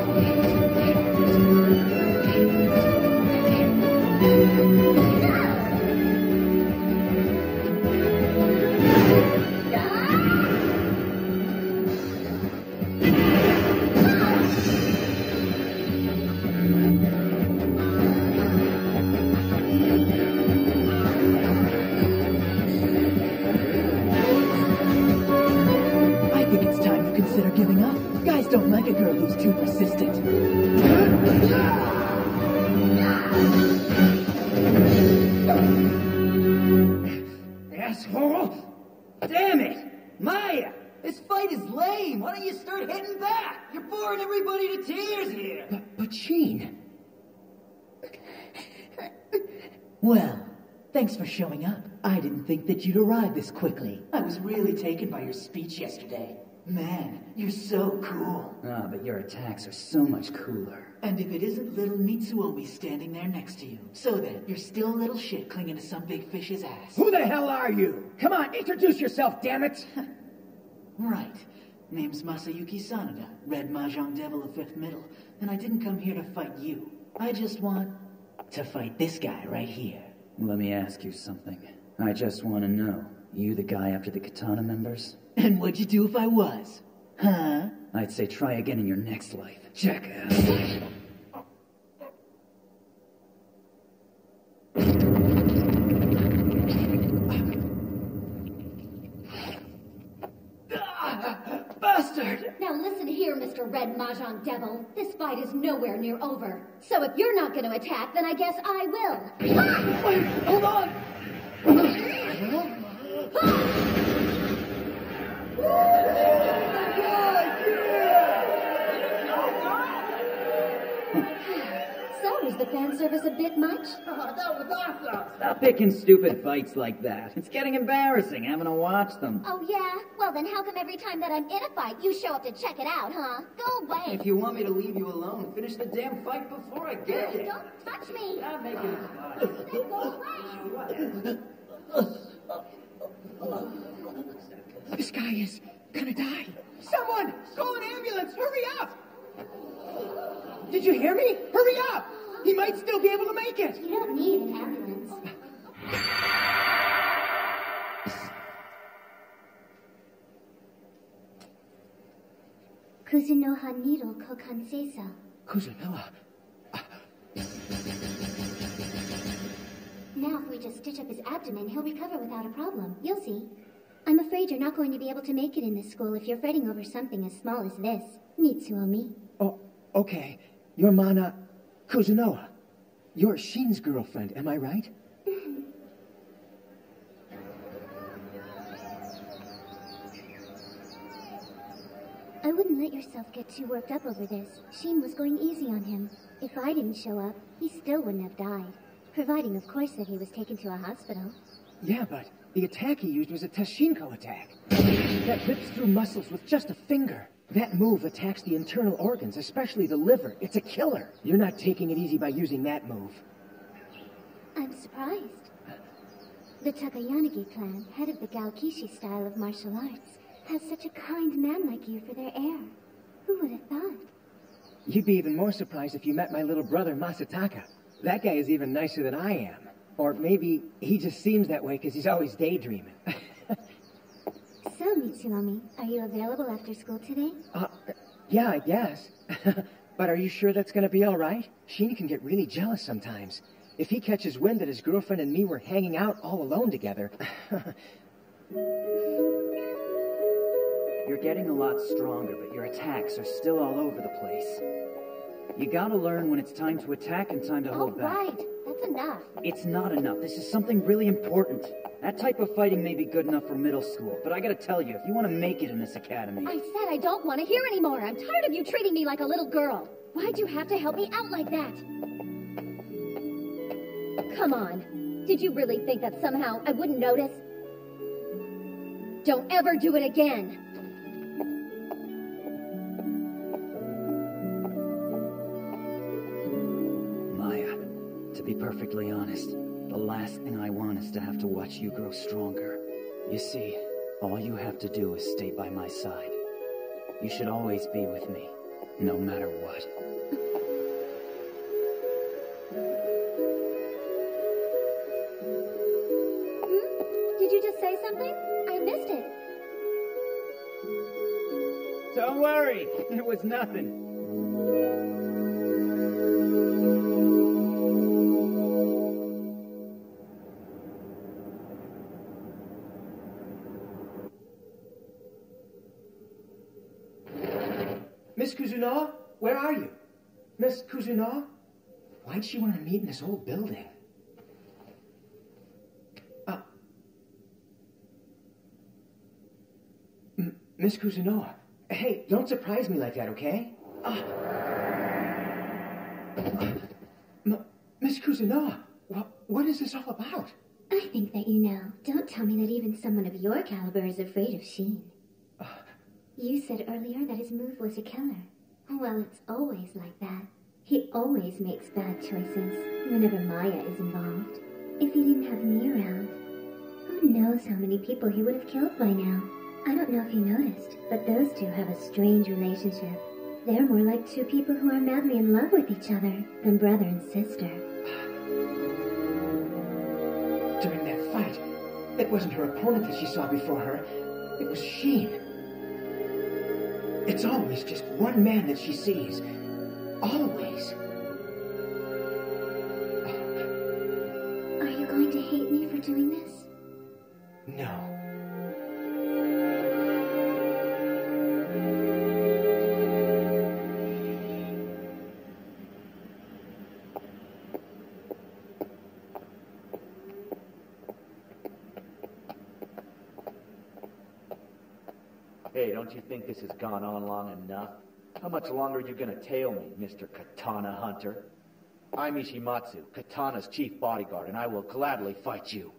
Speaker 9: here. But Sheen. Well, thanks for showing up. I didn't think that you'd arrive this quickly. I was really taken by your speech yesterday. Man, you're so cool.
Speaker 4: Ah, but your attacks are so much cooler.
Speaker 9: And if it isn't little Mitsuomi standing there next to you, so then you're still a little shit clinging to some big fish's ass.
Speaker 17: Who the hell are you? Come on, introduce yourself, damn it!
Speaker 9: Right. Name's Masayuki Sanada, Red Mahjong Devil of 5th Middle, and I didn't come here to fight you. I just want to fight this guy right here.
Speaker 4: Let me ask you something. I just want to know, you the guy after the Katana members?
Speaker 9: And what'd you do if I was? Huh?
Speaker 4: I'd say try again in your next life. Check out.
Speaker 9: Bastard!
Speaker 7: Now listen here, Mr. Red Mahjong Devil. This fight is nowhere near over. So if you're not going to attack, then I guess I will.
Speaker 9: Wait, hold on!
Speaker 7: So, is the fan service a bit much?
Speaker 13: Oh, that was awesome!
Speaker 4: Stop picking stupid fights like that. It's getting embarrassing having to watch them.
Speaker 7: Oh, yeah? Well, then how come every time that I'm in a fight, you show up to check it out, huh? Go away!
Speaker 4: If you want me to leave you alone, finish the damn fight before I get you.
Speaker 7: Don't touch me!
Speaker 4: Stop making it fun.
Speaker 7: Then go away!
Speaker 9: This guy is gonna die.
Speaker 17: Someone! Call an ambulance! Hurry up! Did you hear me? Hurry up! He might still be able to make it!
Speaker 7: You don't need an ambulance. Kuzunoha Niro Kokanseiso.
Speaker 9: Kuzunoha?
Speaker 6: Now if we just stitch up his abdomen, he'll recover without a problem. You'll see. I'm afraid you're not going to be able to make it in this school if you're fretting over something as small as this. Mitsuomi.
Speaker 9: Oh, okay. You're Mana Kuzunoha. You're Shin's girlfriend, am I right?
Speaker 6: I wouldn't let yourself get too worked up over this. Shin was going easy on him. If I didn't show up, he still wouldn't have died. Providing, of course, that he was taken to a hospital.
Speaker 9: Yeah, but the attack he used was a Teshinko attack. That rips through muscles with just a finger. That move attacks the internal organs, especially the liver. It's a killer. You're not taking it easy by using that move.
Speaker 6: I'm surprised. The Takayanagi clan, head of the Gaokishi style of martial arts, has such a kind man like you for their heir. Who would have thought?
Speaker 9: You'd be even more surprised if you met my little brother, Masataka. That guy is even nicer than I am. Or maybe he just seems that way because he's always daydreaming.
Speaker 6: So, Mitsuomi, are you available after school today?
Speaker 9: Yeah, I guess. But are you sure that's gonna be all right? Shin can get really jealous sometimes. If he catches wind that his girlfriend and me were hanging out all alone together...
Speaker 4: You're getting a lot stronger, but your attacks are still all over the place. You gotta learn when it's time to attack and time to hold back.
Speaker 6: All right, that's enough.
Speaker 4: It's not enough. This is something really important. That type of fighting may be good enough for middle school, but I gotta tell you, if you want to make it in this academy...
Speaker 7: I said I don't want to hear anymore. I'm tired of you treating me like a little girl. Why'd you have to help me out like that? Come on. Did you really think that somehow I wouldn't notice? Don't ever do it again.
Speaker 4: To be perfectly honest, the last thing I want is to have to watch you grow stronger. You see, all you have to do is stay by my side. You should always be with me, no matter what.
Speaker 7: Did you just say something? I missed it.
Speaker 4: Don't worry, it was nothing.
Speaker 9: Miss Kuzunoha, where are you? Miss Kuzunoha? Why'd she want to meet in this old building? Miss Kuzunoha, hey, don't surprise me like that, okay? Miss Kusanova, what is this all about?
Speaker 1: I think that you know. Don't tell me that even someone of your caliber is afraid of Sheen. You said earlier that his move was to kill her. Well, it's always like that. He always makes bad choices whenever Maya is involved. If he didn't have me around, who knows how many people he would have killed by now. I don't know if you noticed, but those two have a strange relationship. They're more like two people who are madly in love with each other than brother and sister.
Speaker 9: During that fight, it wasn't her opponent that she saw before her. It was Sheen. It's always just one man that she sees. Always.
Speaker 1: Are you going to hate me for doing this?
Speaker 9: No.
Speaker 18: Hey, don't you think this has gone on long enough? How much longer are you gonna tail me, Mr. Katana Hunter? I'm Ishimatsu, Katana's chief bodyguard, and I will gladly fight you.